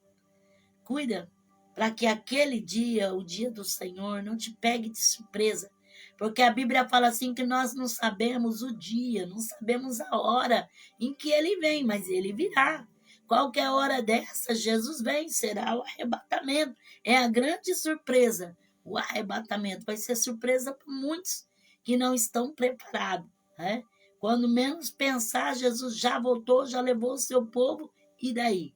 para que aquele dia, o dia do Senhor, não te pegue de surpresa. Porque a Bíblia fala assim que nós não sabemos o dia, não sabemos a hora em que ele vem, mas ele virá. Qualquer hora dessa, Jesus vem, será o arrebatamento. É a grande surpresa, o arrebatamento. Vai ser surpresa para muitos que não estão preparados, né? Quando menos pensar, Jesus já voltou, já levou o seu povo, e daí?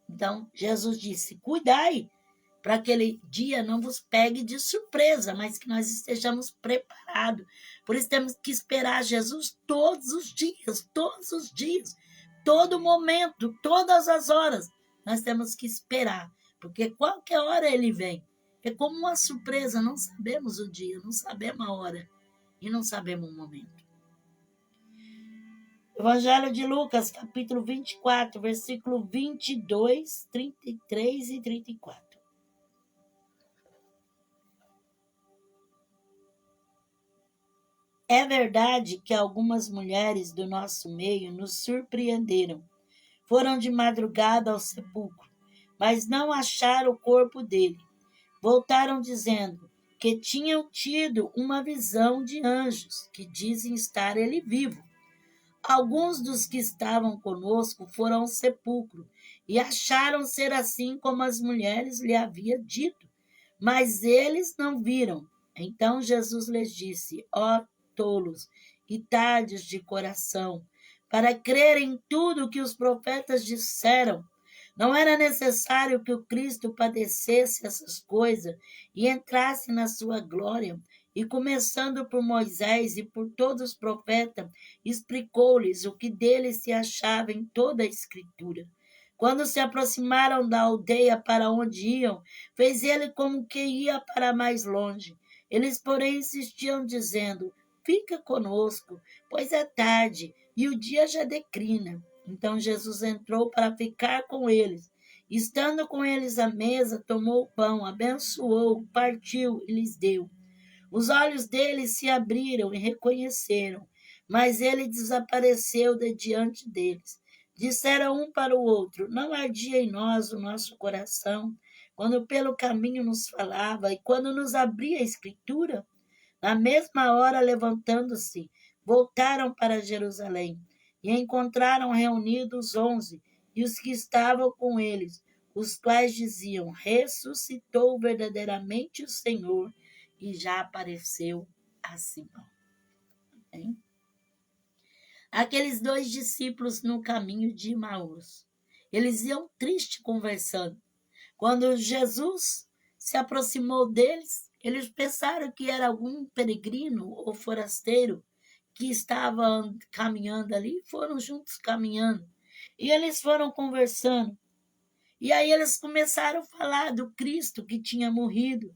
Então, Jesus disse, cuidai, para aquele dia não vos pegue de surpresa, mas que nós estejamos preparados. Por isso temos que esperar Jesus todos os dias, todo momento, todas as horas. Nós temos que esperar, porque qualquer hora ele vem. É como uma surpresa, não sabemos o dia, não sabemos a hora e não sabemos o momento. Evangelho de Lucas, capítulo 24, versículo 22, 33 e 34. É verdade que algumas mulheres do nosso meio nos surpreenderam. Foram de madrugada ao sepulcro, mas não acharam o corpo dele. Voltaram dizendo que tinham tido uma visão de anjos, que dizem estar ele vivo. Alguns dos que estavam conosco foram ao sepulcro e acharam ser assim como as mulheres lhe haviam dito, mas eles não viram. Então Jesus lhes disse, ó tolos e tardes de coração, para crer em tudo que os profetas disseram. Não era necessário que o Cristo padecesse essas coisas e entrasse na sua glória. E começando por Moisés e por todos os profetas, explicou-lhes o que dele se achava em toda a Escritura. Quando se aproximaram da aldeia para onde iam, fez ele como que ia para mais longe. Eles, porém, insistiam, dizendo, fica conosco, pois é tarde e o dia já declina. Então Jesus entrou para ficar com eles. Estando com eles à mesa, tomou o pão, abençoou, partiu e lhes deu. Os olhos deles se abriram e reconheceram, mas ele desapareceu de diante deles. Disseram um para o outro, não ardia em nós o nosso coração, quando pelo caminho nos falava e quando nos abria a Escritura? Na mesma hora, levantando-se, voltaram para Jerusalém e encontraram reunidos 11 e os que estavam com eles, os quais diziam, ressuscitou verdadeiramente o Senhor e já apareceu a Simão. Hein? Aqueles 2 discípulos no caminho de Emaús, eles iam tristes conversando. Quando Jesus se aproximou deles, eles pensaram que era algum peregrino ou forasteiro que estavam caminhando ali, foram juntos caminhando. E eles foram conversando. E aí eles começaram a falar do Cristo que tinha morrido.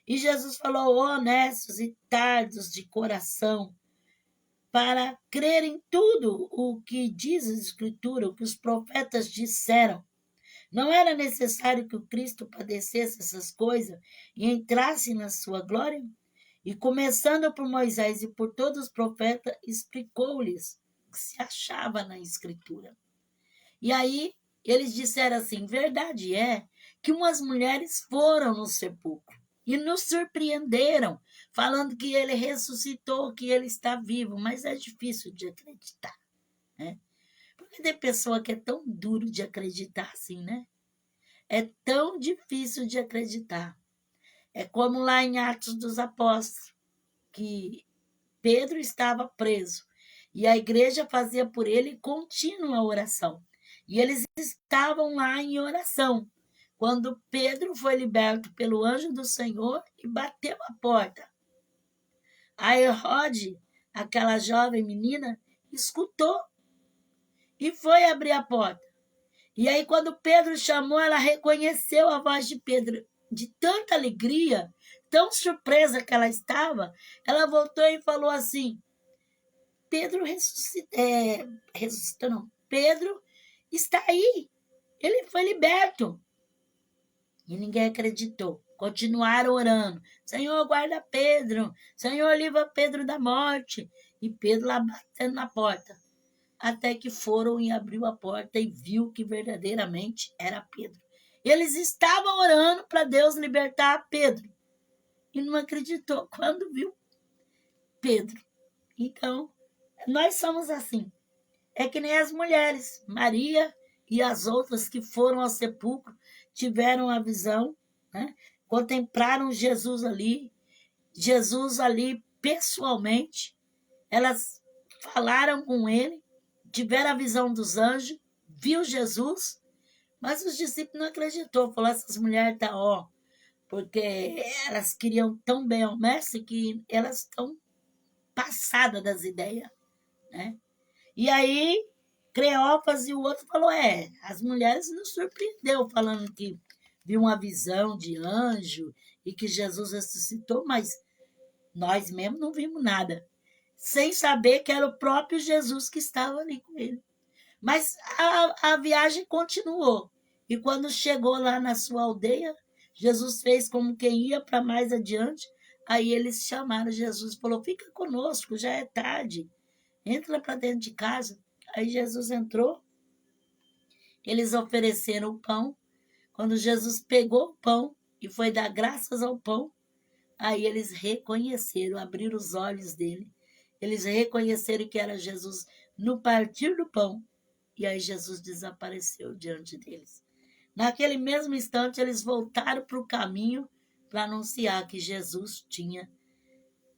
E Jesus falou: honestos e tardos de coração, para crer em tudo o que diz a Escritura, o que os profetas disseram. Não era necessário que o Cristo padecesse essas coisas e entrasse na sua glória? E começando por Moisés e por todos os profetas, explicou-lhes o que se achava na Escritura. E aí eles disseram assim: verdade é que umas mulheres foram no sepulcro e nos surpreenderam, falando que ele ressuscitou, que ele está vivo, mas é difícil de acreditar, né? Porque tem pessoa que é tão duro de acreditar assim, né? É tão difícil de acreditar. É como lá em Atos dos Apóstolos, que Pedro estava preso e a igreja fazia por ele contínua oração. E eles estavam lá em oração, quando Pedro foi liberto pelo anjo do Senhor e bateu a porta. A Herode, aquela jovem menina, escutou e foi abrir a porta. E aí, quando Pedro chamou, ela reconheceu a voz de Pedro. De tanta alegria, tão surpresa que ela estava, ela voltou e falou assim: Pedro ressuscitou, não. Pedro está aí. Ele foi liberto. E ninguém acreditou. Continuaram orando. Senhor, guarda Pedro. Senhor, livra Pedro da morte. E Pedro lá batendo na porta. Até que foram e abriu a porta e viu que verdadeiramente era Pedro. Eles estavam orando para Deus libertar Pedro. E não acreditou quando viu Pedro. Então, nós somos assim. É que nem as mulheres. Maria e as outras que foram ao sepulcro tiveram a visão, né? Contemplaram Jesus ali pessoalmente. Elas falaram com ele, tiveram a visão dos anjos, viu Jesus, mas os discípulos não acreditou. Falou: essas mulheres estão, porque elas queriam tão bem ao mestre que elas estão passadas das ideias, né? E aí, Cleófas e o outro falou: as mulheres nos surpreendeu, falando que viu uma visão de anjo e que Jesus ressuscitou, mas nós mesmos não vimos nada, sem saber que era o próprio Jesus que estava ali com ele. Mas a viagem continuou. E quando chegou lá na sua aldeia, Jesus fez como quem ia para mais adiante. Aí eles chamaram Jesus e falou: fica conosco, já é tarde. Entra para dentro de casa. Aí Jesus entrou. Eles ofereceram o pão. Quando Jesus pegou o pão e foi dar graças ao pão, aí eles reconheceram, abriram os olhos dele. Eles reconheceram que era Jesus no partir do pão. E aí Jesus desapareceu diante deles. Naquele mesmo instante, eles voltaram para o caminho para anunciar que Jesus tinha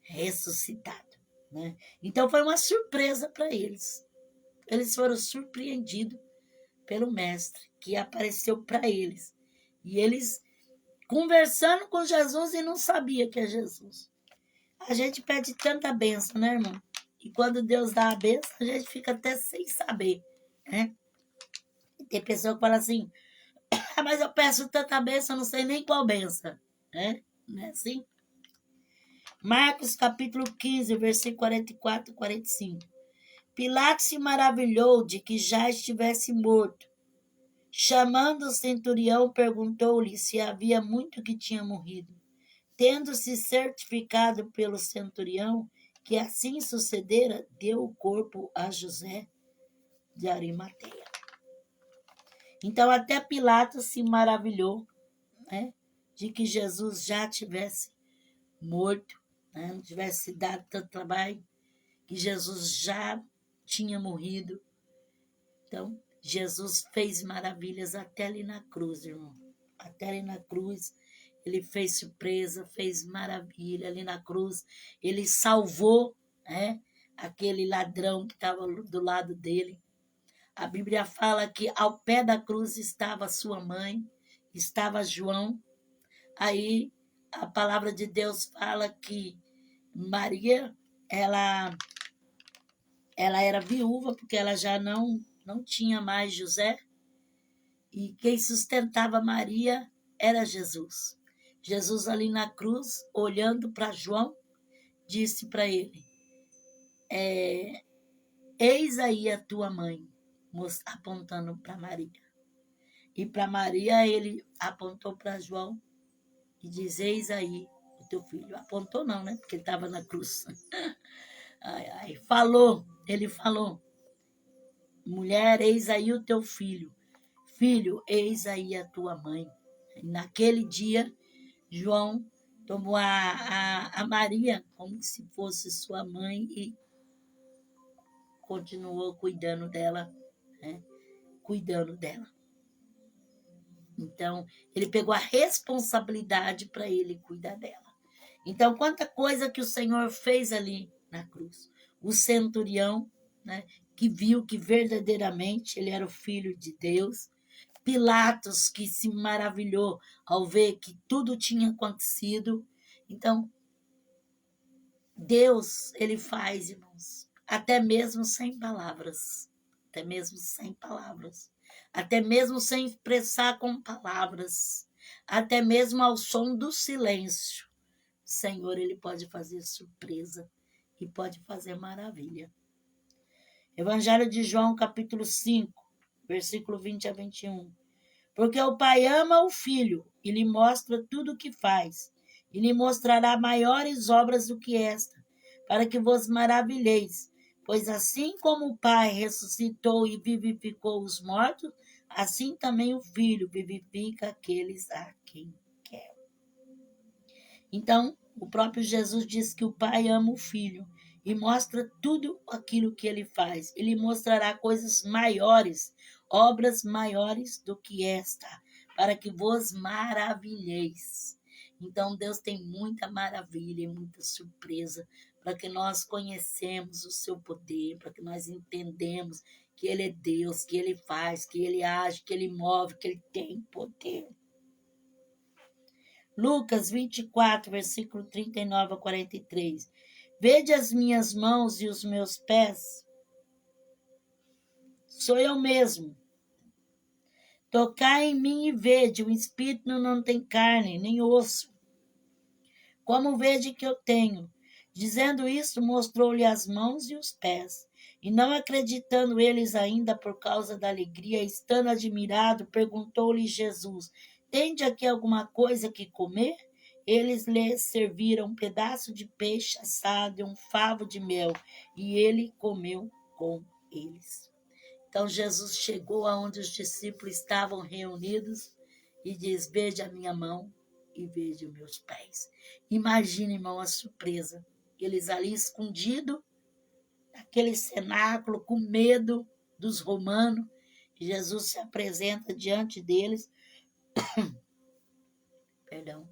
ressuscitado, né? Então foi uma surpresa para eles. Eles foram surpreendidos pelo mestre que apareceu para eles. E eles conversando com Jesus e não sabia que é Jesus. A gente pede tanta bênção, né, irmão? E quando Deus dá a bênção, a gente fica até sem saber, né? E tem pessoa que fala assim: mas eu peço tanta bênção, eu não sei nem qual bênção, né? Não é assim? Marcos capítulo 15, versículo 44 e 45. Pilatos se maravilhou de que já estivesse morto. Chamando o centurião, perguntou-lhe se havia muito que tinha morrido. Tendo-se certificado pelo centurião que assim sucedera, deu o corpo a José de Arimateia. Então até Pilatos se maravilhou, né, de que Jesus já tivesse morto, né, não tivesse dado tanto trabalho, que Jesus já tinha morrido. Então, Jesus fez maravilhas até ali na cruz, irmão. Até ali na cruz, ele fez surpresa, fez maravilha ali na cruz. Ele salvou, né, aquele ladrão que estava do lado dele. A Bíblia fala que ao pé da cruz estava sua mãe, estava João. Aí a palavra de Deus fala que Maria, ela ela era viúva, porque ela já não tinha mais José, e quem sustentava Maria era Jesus. Jesus ali na cruz, olhando para João, disse para ele, eis aí a tua mãe, apontando para Maria. E para Maria ele apontou para João e diz, eis aí o teu filho. Apontou não, né? Porque ele estava na cruz. Ele falou, mulher, eis aí o teu filho. Filho, eis aí a tua mãe. E naquele dia, João tomou a Maria como se fosse sua mãe e continuou cuidando dela, né? Cuidando dela. Então, ele pegou a responsabilidade para ele cuidar dela. Então, quanta coisa que o Senhor fez ali na cruz. O centurião, né, que viu que verdadeiramente ele era o Filho de Deus. Pilatos, que se maravilhou ao ver que tudo tinha acontecido. Então, Deus, ele faz, irmãos, até mesmo sem palavras. Até mesmo sem palavras. Até mesmo sem expressar com palavras. Até mesmo ao som do silêncio. O Senhor, ele pode fazer surpresa e pode fazer maravilha. Evangelho de João, capítulo 5, versículo 20 a 21. Porque o Pai ama o Filho e lhe mostra tudo o que faz, e lhe mostrará maiores obras do que esta, para que vos maravilheis. Pois assim como o Pai ressuscitou e vivificou os mortos, assim também o Filho vivifica aqueles a quem quer. Então, o próprio Jesus diz que o Pai ama o Filho e mostra tudo aquilo que ele faz. Ele mostrará coisas maiores, obras maiores do que esta, para que vos maravilheis. Então, Deus tem muita maravilha e muita surpresa para que nós conhecemos o seu poder, para que nós entendemos que ele é Deus, que ele faz, que ele age, que ele move, que ele tem poder. Lucas 24, versículo 39 a 43. Vede as minhas mãos e os meus pés. Sou eu mesmo. Tocai em mim e vede, o espírito não tem carne, nem osso. Como vede que eu tenho? Dizendo isto, mostrou-lhe as mãos e os pés. E não acreditando eles ainda por causa da alegria, estando admirado, perguntou-lhe Jesus, tende aqui alguma coisa que comer? Eles lhe serviram um pedaço de peixe assado e um favo de mel, e ele comeu com eles. Então Jesus chegou aonde os discípulos estavam reunidos e diz, vede a minha mão e veja os meus pés. Imagine, irmão, a surpresa. Eles ali escondidos, naquele cenáculo, com medo dos romanos. Jesus se apresenta diante deles. Perdão.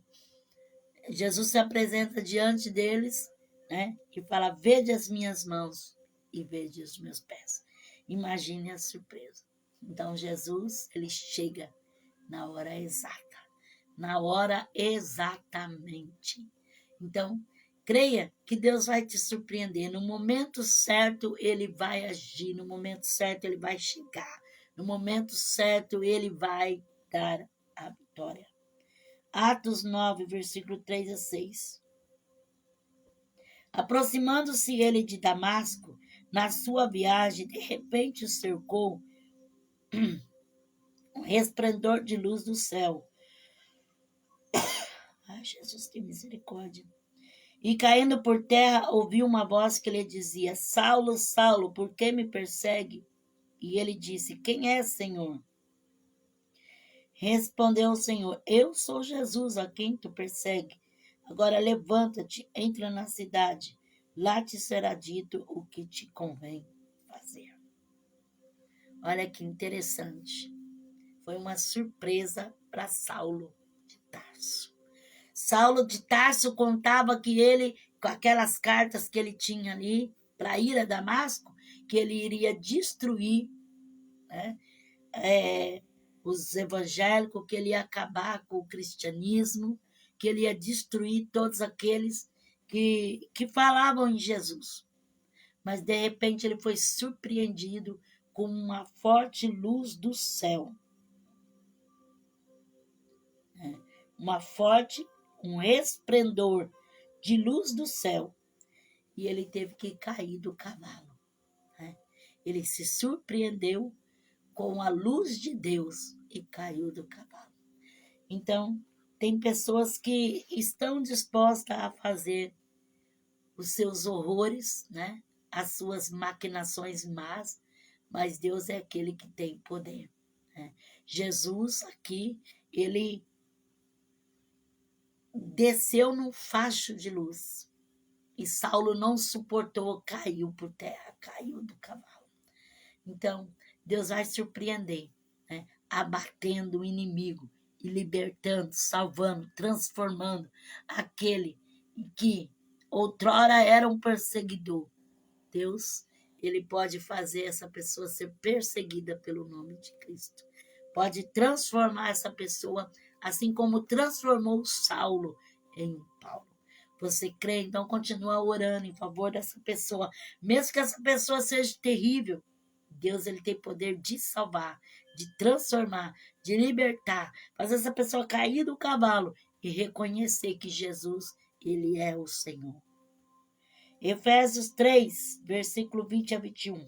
Jesus se apresenta diante deles, né? E fala, vede as minhas mãos e vede os meus pés. Imagine a surpresa. Então Jesus, ele chega na hora exata. Na hora exatamente. Então, creia que Deus vai te surpreender. No momento certo, ele vai agir. No momento certo, ele vai chegar. No momento certo, ele vai dar a vitória. Atos 9, versículo 3 a 6. Aproximando-se ele de Damasco, na sua viagem, de repente o cercou um resplendor de luz do céu. Ai, Jesus, que misericórdia. E caindo por terra, ouviu uma voz que lhe dizia, Saulo, Saulo, por que me persegue? E ele disse, quem é, Senhor? Respondeu o Senhor, eu sou Jesus, a quem tu persegue. Agora levanta-te, entra na cidade, lá te será dito o que te convém fazer. Olha que interessante. Foi uma surpresa para Saulo de Tarso. Saulo de Tarso contava que ele, com aquelas cartas que ele tinha ali para ir a Damasco, que ele iria destruir, né, os evangélicos, que ele ia acabar com o cristianismo, que ele ia destruir todos aqueles que falavam em Jesus. mas de repente ele foi surpreendido com uma forte luz do céu. Um esplendor de luz do céu. E ele teve que cair do cavalo. Ele se surpreendeu com a luz de Deus e caiu do cavalo. Então, tem pessoas que estão dispostas a fazer os seus horrores, né? As suas maquinações más, mas Deus é aquele que tem poder. Né? Jesus aqui, ele desceu num facho de luz e Saulo não suportou, caiu por terra, caiu do cavalo. Então, Deus vai surpreender, né? Abatendo o inimigo e libertando, salvando, transformando aquele que outrora era um perseguidor. Deus, ele pode fazer essa pessoa ser perseguida pelo nome de Cristo. Pode transformar essa pessoa, assim como transformou Saulo em Paulo. Você crê? Então continua orando em favor dessa pessoa. Mesmo que essa pessoa seja terrível, Deus, ele tem poder de salvar, de transformar, de libertar, fazer essa pessoa cair do cavalo e reconhecer que Jesus, ele é o Senhor. Efésios 3, versículo 20 a 21.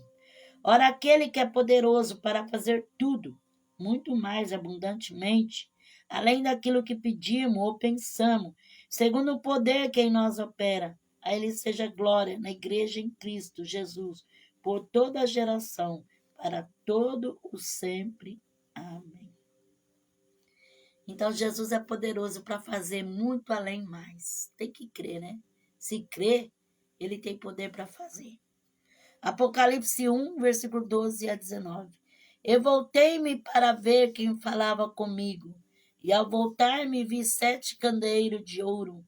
Ora, aquele que é poderoso para fazer tudo, muito mais abundantemente, além daquilo que pedimos ou pensamos, segundo o poder que em nós opera, a ele seja glória na igreja em Cristo Jesus, por toda a geração, para todo o sempre. Amém. Então, Jesus é poderoso para fazer muito além mais. Tem que crer, né? Se crer, ele tem poder para fazer. Apocalipse 1, versículo 12 a 19. Eu voltei-me para ver quem falava comigo, e ao voltar-me vi 7 candeeiros de ouro,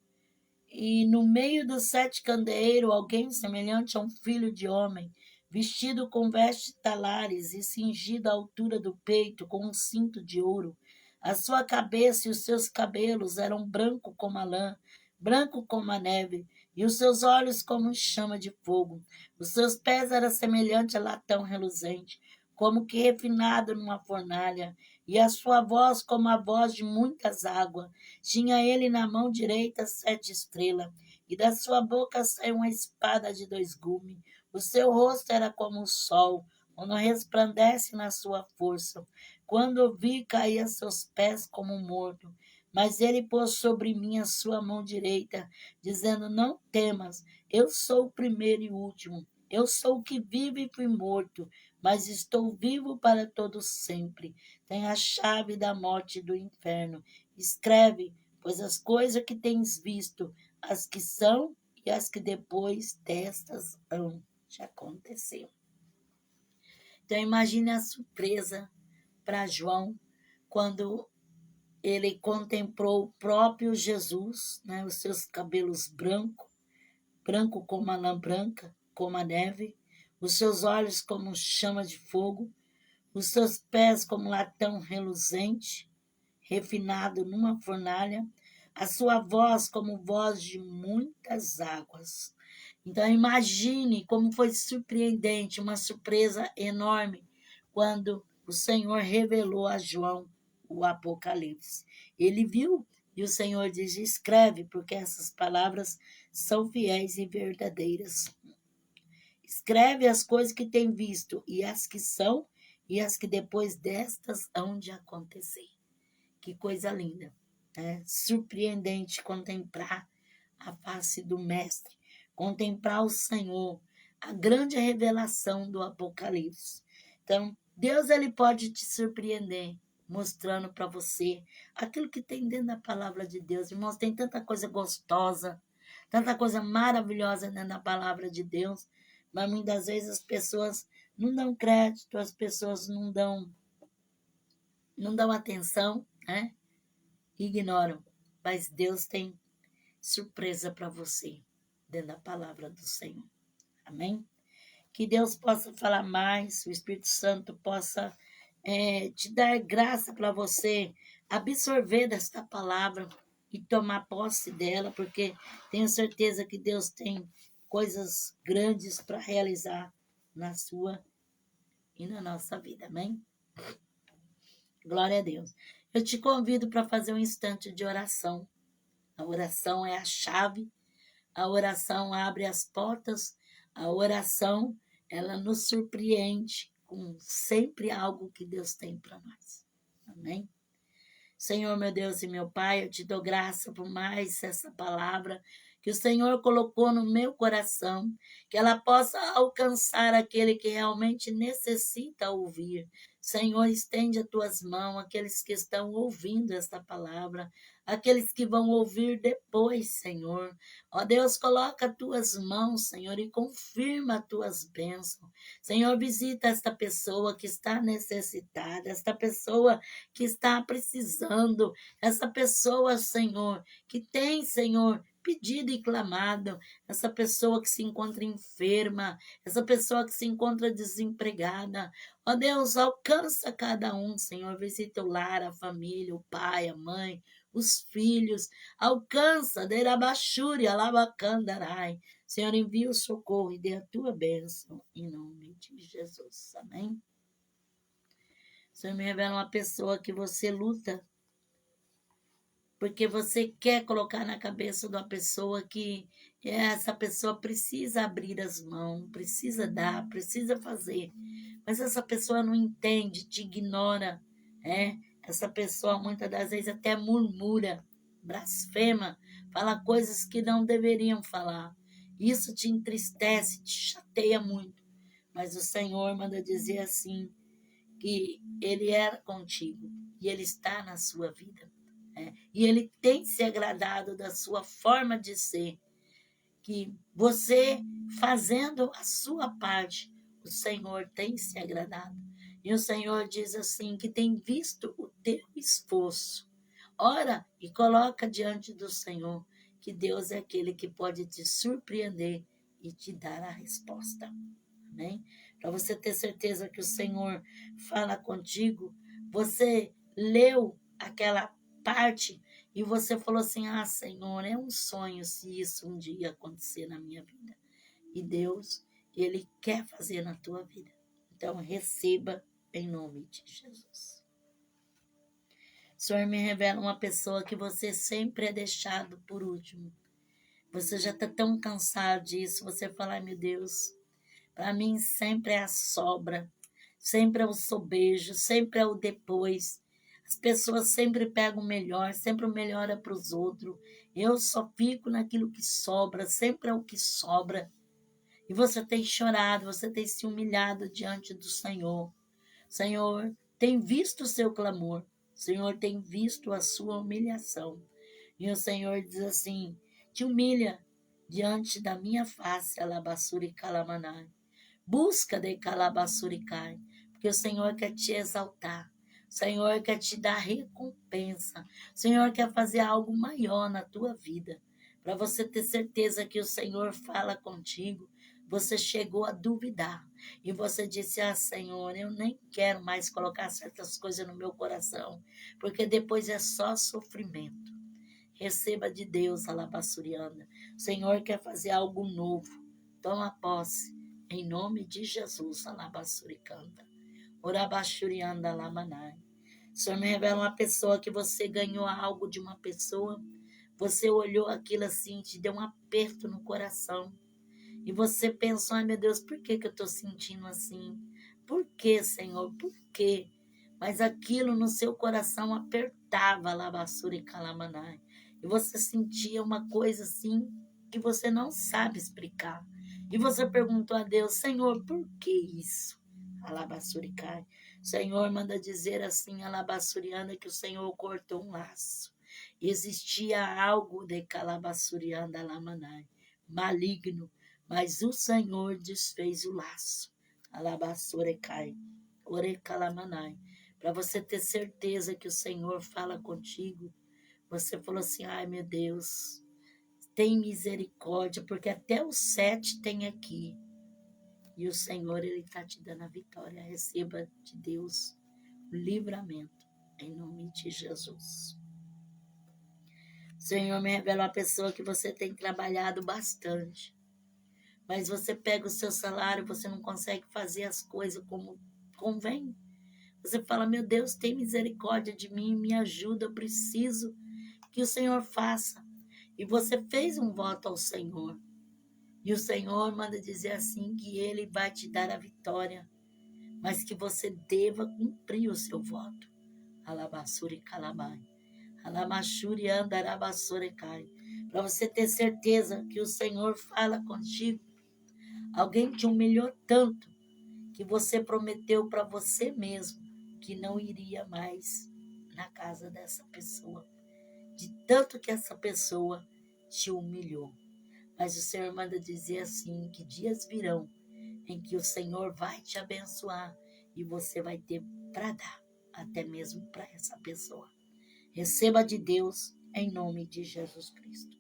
e no meio dos 7 candeeiros alguém semelhante a um filho de homem, vestido com vestes talares e cingido à altura do peito com um cinto de ouro. A sua cabeça e os seus cabelos eram branco como a lã, branco como a neve, e os seus olhos como chama de fogo. Os seus pés eram semelhantes a latão reluzente, como que refinado numa fornalha, e a sua voz como a voz de muitas águas. Tinha ele na mão direita 7 estrelas, e da sua boca saiu uma espada de 2 gumes. O seu rosto era como o sol, quando resplandece na sua força. Quando o vi, caí a seus pés como um morto. Mas ele pôs sobre mim a sua mão direita, dizendo, não temas, eu sou o primeiro e o último. Eu sou o que vive e fui morto, mas estou vivo para todo sempre. Tenho a chave da morte e do inferno. Escreve, pois as coisas que tens visto, as que são e as que depois destas hão de acontecer. Então imagine a surpresa para João quando ele contemplou o próprio Jesus, né, os seus cabelos brancos, branco como a lã branca, como a neve, os seus olhos como chama de fogo, os seus pés como latão reluzente, refinado numa fornalha, a sua voz como voz de muitas águas. Então imagine como foi surpreendente, uma surpresa enorme, quando o Senhor revelou a João o Apocalipse. Ele viu e o Senhor diz, escreve, porque essas palavras são fiéis e verdadeiras. Escreve as coisas que tem visto, e as que são, e as que depois destas hão de acontecer. Que coisa linda, né? Surpreendente contemplar a face do Mestre, contemplar o Senhor, a grande revelação do Apocalipse. Então, Deus, ele pode te surpreender, mostrando para você aquilo que tem dentro da palavra de Deus. Irmãos, tem tanta coisa gostosa, tanta coisa maravilhosa dentro da palavra de Deus, mas muitas vezes as pessoas não dão crédito, as pessoas não dão atenção, né? Ignoram. Mas Deus tem surpresa para você dentro da palavra do Senhor. Amém? Que Deus possa falar mais, o Espírito Santo possa te dar graça para você absorver desta palavra e tomar posse dela, porque tenho certeza que Deus tem coisas grandes para realizar na sua e na nossa vida, amém? Glória a Deus. Eu te convido para fazer um instante de oração. A oração é a chave, a oração abre as portas, a oração, ela nos surpreende com sempre algo que Deus tem para nós. Amém? Senhor, meu Deus e meu Pai, eu te dou graça por mais essa palavra que o Senhor colocou no meu coração, que ela possa alcançar aquele que realmente necessita ouvir. Senhor, estende as tuas mãos àqueles que estão ouvindo esta palavra, aqueles que vão ouvir depois, Senhor. Ó Deus, coloca as tuas mãos, Senhor, e confirma as tuas bênçãos. Senhor, visita esta pessoa que está necessitada, esta pessoa que está precisando, essa pessoa, Senhor, que tem, Senhor, pedido e clamado, essa pessoa que se encontra enferma, essa pessoa que se encontra desempregada. Ó Deus, alcança cada um, Senhor, visita o lar, a família, o pai, a mãe, os filhos, alcança, derabachúria, alabacandarai. Senhor, envia o socorro e dê a tua bênção, em nome de Jesus, amém? O Senhor me revela uma pessoa que você luta, porque você quer colocar na cabeça de uma pessoa que essa pessoa precisa abrir as mãos, precisa dar, precisa fazer, mas essa pessoa não entende, te ignora, essa pessoa muitas das vezes até murmura, blasfema, fala coisas que não deveriam falar. Isso te entristece, te chateia muito, mas o Senhor manda dizer assim, que Ele era contigo e Ele está na sua vida. E Ele tem se agradado da sua forma de ser, que você fazendo a sua parte, o Senhor tem se agradado. E o Senhor diz assim, que tem visto o teu esforço. Ora e coloca diante do Senhor, que Deus é aquele que pode te surpreender e te dar a resposta. Amém? Para você ter certeza que o Senhor fala contigo, você leu aquela parte e você falou assim, Senhor, é um sonho se isso um dia acontecer na minha vida. E Deus, Ele quer fazer na tua vida. Então, receba em nome de Jesus. O Senhor me revela uma pessoa que você sempre é deixado por último. Você já está tão cansado disso, você fala, meu Deus, para mim sempre é a sobra, sempre é o sobejo, sempre é o depois. As pessoas sempre pegam o melhor, sempre o melhor é para os outros. Eu só fico naquilo que sobra, sempre é o que sobra. E você tem chorado, você tem se humilhado diante do Senhor. O Senhor tem visto o seu clamor, o Senhor tem visto a sua humilhação. E o Senhor diz assim, te humilha diante da minha face, alabassuri calamanai. Busca de calabassuricai, porque o Senhor quer te exaltar, o Senhor quer te dar recompensa, o Senhor quer fazer algo maior na tua vida, para você ter certeza que o Senhor fala contigo. Você chegou a duvidar e você disse, Senhor, eu nem quero mais colocar certas coisas no meu coração, porque depois é só sofrimento. Receba de Deus, alabassuriana. O Senhor quer fazer algo novo. Toma posse. Em nome de Jesus, alabassuricanda. Orabashurianda lamanai. O Senhor me revela uma pessoa que você ganhou algo de uma pessoa. Você olhou aquilo assim, te deu um aperto no coração. E você pensou, meu Deus, por que eu estou sentindo assim? Por que, Senhor? Por quê? Mas aquilo no seu coração apertava, alabassuricalamandai. E você sentia uma coisa assim que você não sabe explicar. E você perguntou a Deus, Senhor, por que isso? Alabassuricai. O Senhor manda dizer assim, alabassuriana, que o Senhor cortou um laço. Existia algo de calabassurianda lamanai, maligno, mas o Senhor desfez o laço. Alabassurecai, orecalamanai. Para você ter certeza que o Senhor fala contigo, você falou assim, meu Deus, tem misericórdia, porque até o 7 tem aqui. E o Senhor, Ele está te dando a vitória. Receba de Deus o livramento, em nome de Jesus. O Senhor me revela uma pessoa que você tem trabalhado bastante. mas você pega o seu salário, você não consegue fazer as coisas como convém. Você fala, meu Deus, tem misericórdia de mim, me ajuda, eu preciso que o Senhor faça. E você fez um voto ao Senhor. E o Senhor manda dizer assim que Ele vai te dar a vitória, mas que você deva cumprir o seu voto. Alabassuri calabai. Alamachuri andarabassuri cai. Para você ter certeza que o Senhor fala contigo. Alguém te humilhou tanto que você prometeu para você mesmo que não iria mais na casa dessa pessoa. De tanto que essa pessoa te humilhou. Mas o Senhor manda dizer assim, que dias virão em que o Senhor vai te abençoar e você vai ter para dar, até mesmo para essa pessoa. Receba de Deus em nome de Jesus Cristo.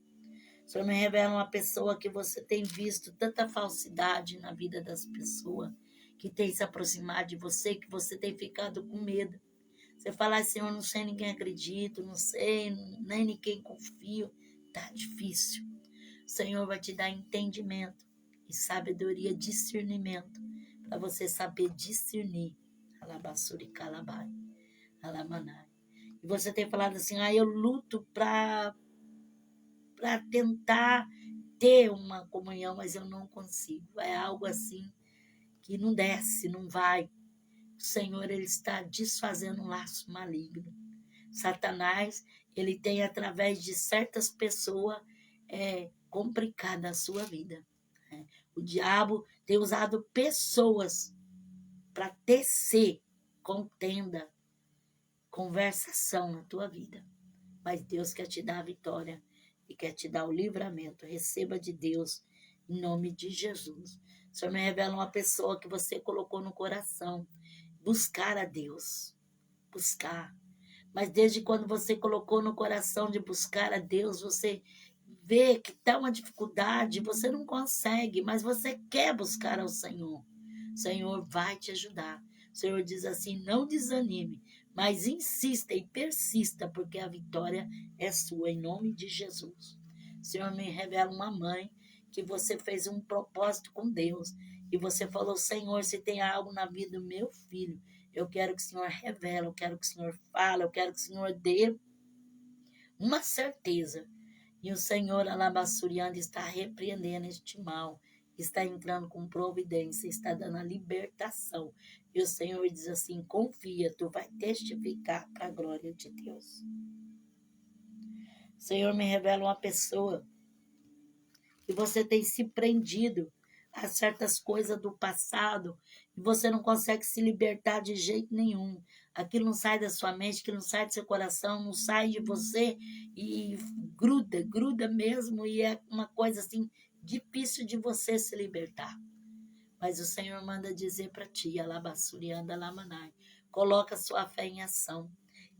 O Senhor me revela uma pessoa que você tem visto tanta falsidade na vida das pessoas, que tem se aproximado de você, que você tem ficado com medo. Você fala, Senhor, não sei ninguém acredito, não sei, nem ninguém confio. Tá difícil. O Senhor vai te dar entendimento e sabedoria, discernimento, para você saber discernir. Alabassuri calabai, alamanai. E você tem falado assim, eu luto para tentar ter uma comunhão, mas eu não consigo. É algo assim que não desce, não vai. O Senhor, Ele está desfazendo um laço maligno. Satanás, ele tem, através de certas pessoas, complicado a sua vida. O diabo tem usado pessoas para tecer contenda, conversação na tua vida. Mas Deus quer te dar a vitória e quer te dar o livramento. Receba de Deus, em nome de Jesus. O Senhor me revela uma pessoa que você colocou no coração. Buscar a Deus. Buscar. Mas desde quando você colocou no coração de buscar a Deus, você vê que está uma dificuldade, você não consegue, mas você quer buscar ao Senhor. O Senhor vai te ajudar. O Senhor diz assim, não desanime, mas insista e persista, porque a vitória é sua, em nome de Jesus. O Senhor me revela uma mãe que você fez um propósito com Deus, e você falou, Senhor, se tem algo na vida do meu filho, eu quero que o Senhor revele, eu quero que o Senhor fale, eu quero que o Senhor dê uma certeza. E o Senhor, alabassuriando, está repreendendo este mal, está entrando com providência, está dando a libertação. E o Senhor diz assim, confia, tu vai testificar para a glória de Deus. O Senhor me revela uma pessoa que você tem se prendido a certas coisas do passado e você não consegue se libertar de jeito nenhum. Aquilo não sai da sua mente, aquilo não sai do seu coração, não sai de você e gruda mesmo, e é uma coisa assim difícil de você se libertar. Mas o Senhor manda dizer para ti, alabassurianda lamanai, coloca sua fé em ação,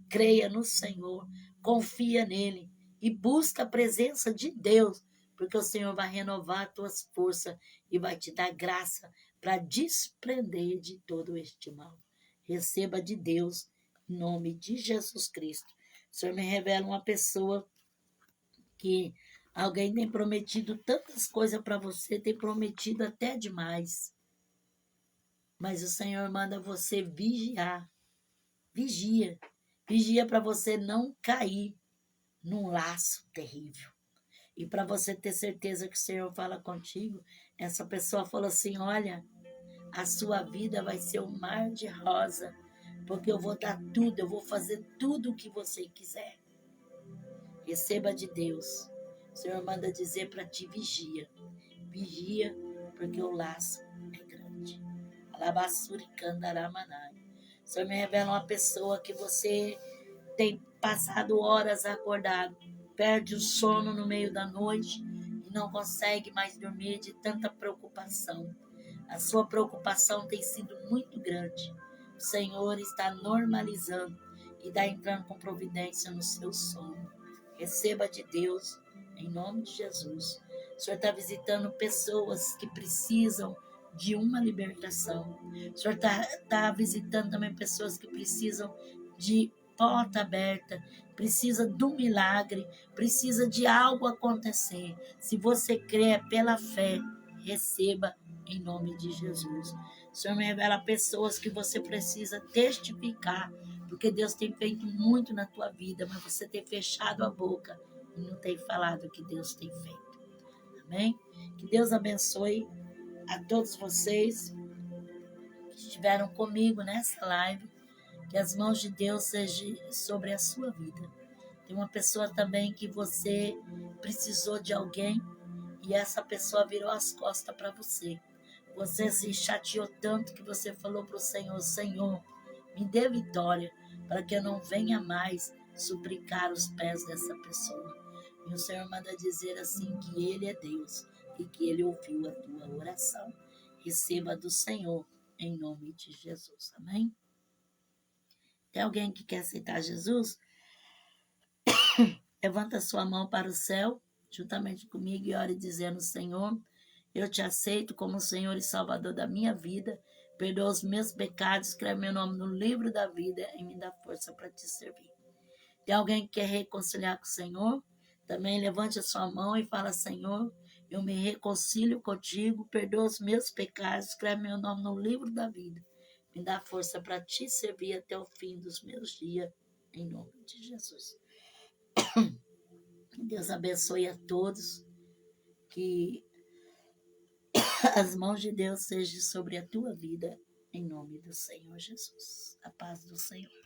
creia no Senhor, confia nele e busca a presença de Deus, porque o Senhor vai renovar as tuas forças e vai te dar graça para desprender de todo este mal. Receba de Deus, em nome de Jesus Cristo. O Senhor me revela uma pessoa que alguém tem prometido tantas coisas para você, tem prometido até demais. Mas o Senhor manda você vigiar. Vigia. Vigia para você não cair num laço terrível. E para você ter certeza que o Senhor fala contigo, essa pessoa falou assim, olha, a sua vida vai ser um mar de rosa, porque eu vou dar tudo, eu vou fazer tudo o que você quiser. Receba de Deus. O Senhor manda dizer para ti, vigia. Vigia, porque o laço é grande. Alabassuricandaраmanai. O Senhor me revela uma pessoa que você tem passado horas acordado, perde o sono no meio da noite e não consegue mais dormir de tanta preocupação. A sua preocupação tem sido muito grande. O Senhor está normalizando e está entrando com providência no seu sono. Receba de Deus, em nome de Jesus. O Senhor está visitando pessoas que precisam de uma libertação. O Senhor está visitando também pessoas que precisam de porta aberta, precisa do milagre, precisa de algo acontecer. Se você crê pela fé, Receba em nome de Jesus. O Senhor me revela pessoas que você precisa testificar, porque Deus tem feito muito na tua vida, mas você tem fechado a boca e não tem falado o que Deus tem feito. Amém? Que Deus abençoe a todos vocês que estiveram comigo nessa live, que as mãos de Deus sejam sobre a sua vida. Tem uma pessoa também que você precisou de alguém e essa pessoa virou as costas para você. Você se chateou tanto que você falou para o Senhor: Senhor, me dê vitória para que eu não venha mais suplicar os pés dessa pessoa. E o Senhor manda dizer assim que Ele é Deus e que Ele ouviu a tua oração. Receba do Senhor em nome de Jesus. Amém? Tem alguém que quer aceitar Jesus? Levanta sua mão para o céu, juntamente comigo, e ore dizendo: Senhor, eu te aceito como Senhor e Salvador da minha vida. Perdoa os meus pecados, escreve meu nome no livro da vida e me dá força para te servir. Tem alguém que quer reconciliar com o Senhor? Também levante a sua mão e fala: Senhor, eu me reconcilio contigo, perdoa os meus pecados, escreve meu nome no livro da vida. Me dá força para te servir até o fim dos meus dias, em nome de Jesus. Que Deus abençoe a todos, que as mãos de Deus sejam sobre a tua vida, em nome do Senhor Jesus. A paz do Senhor.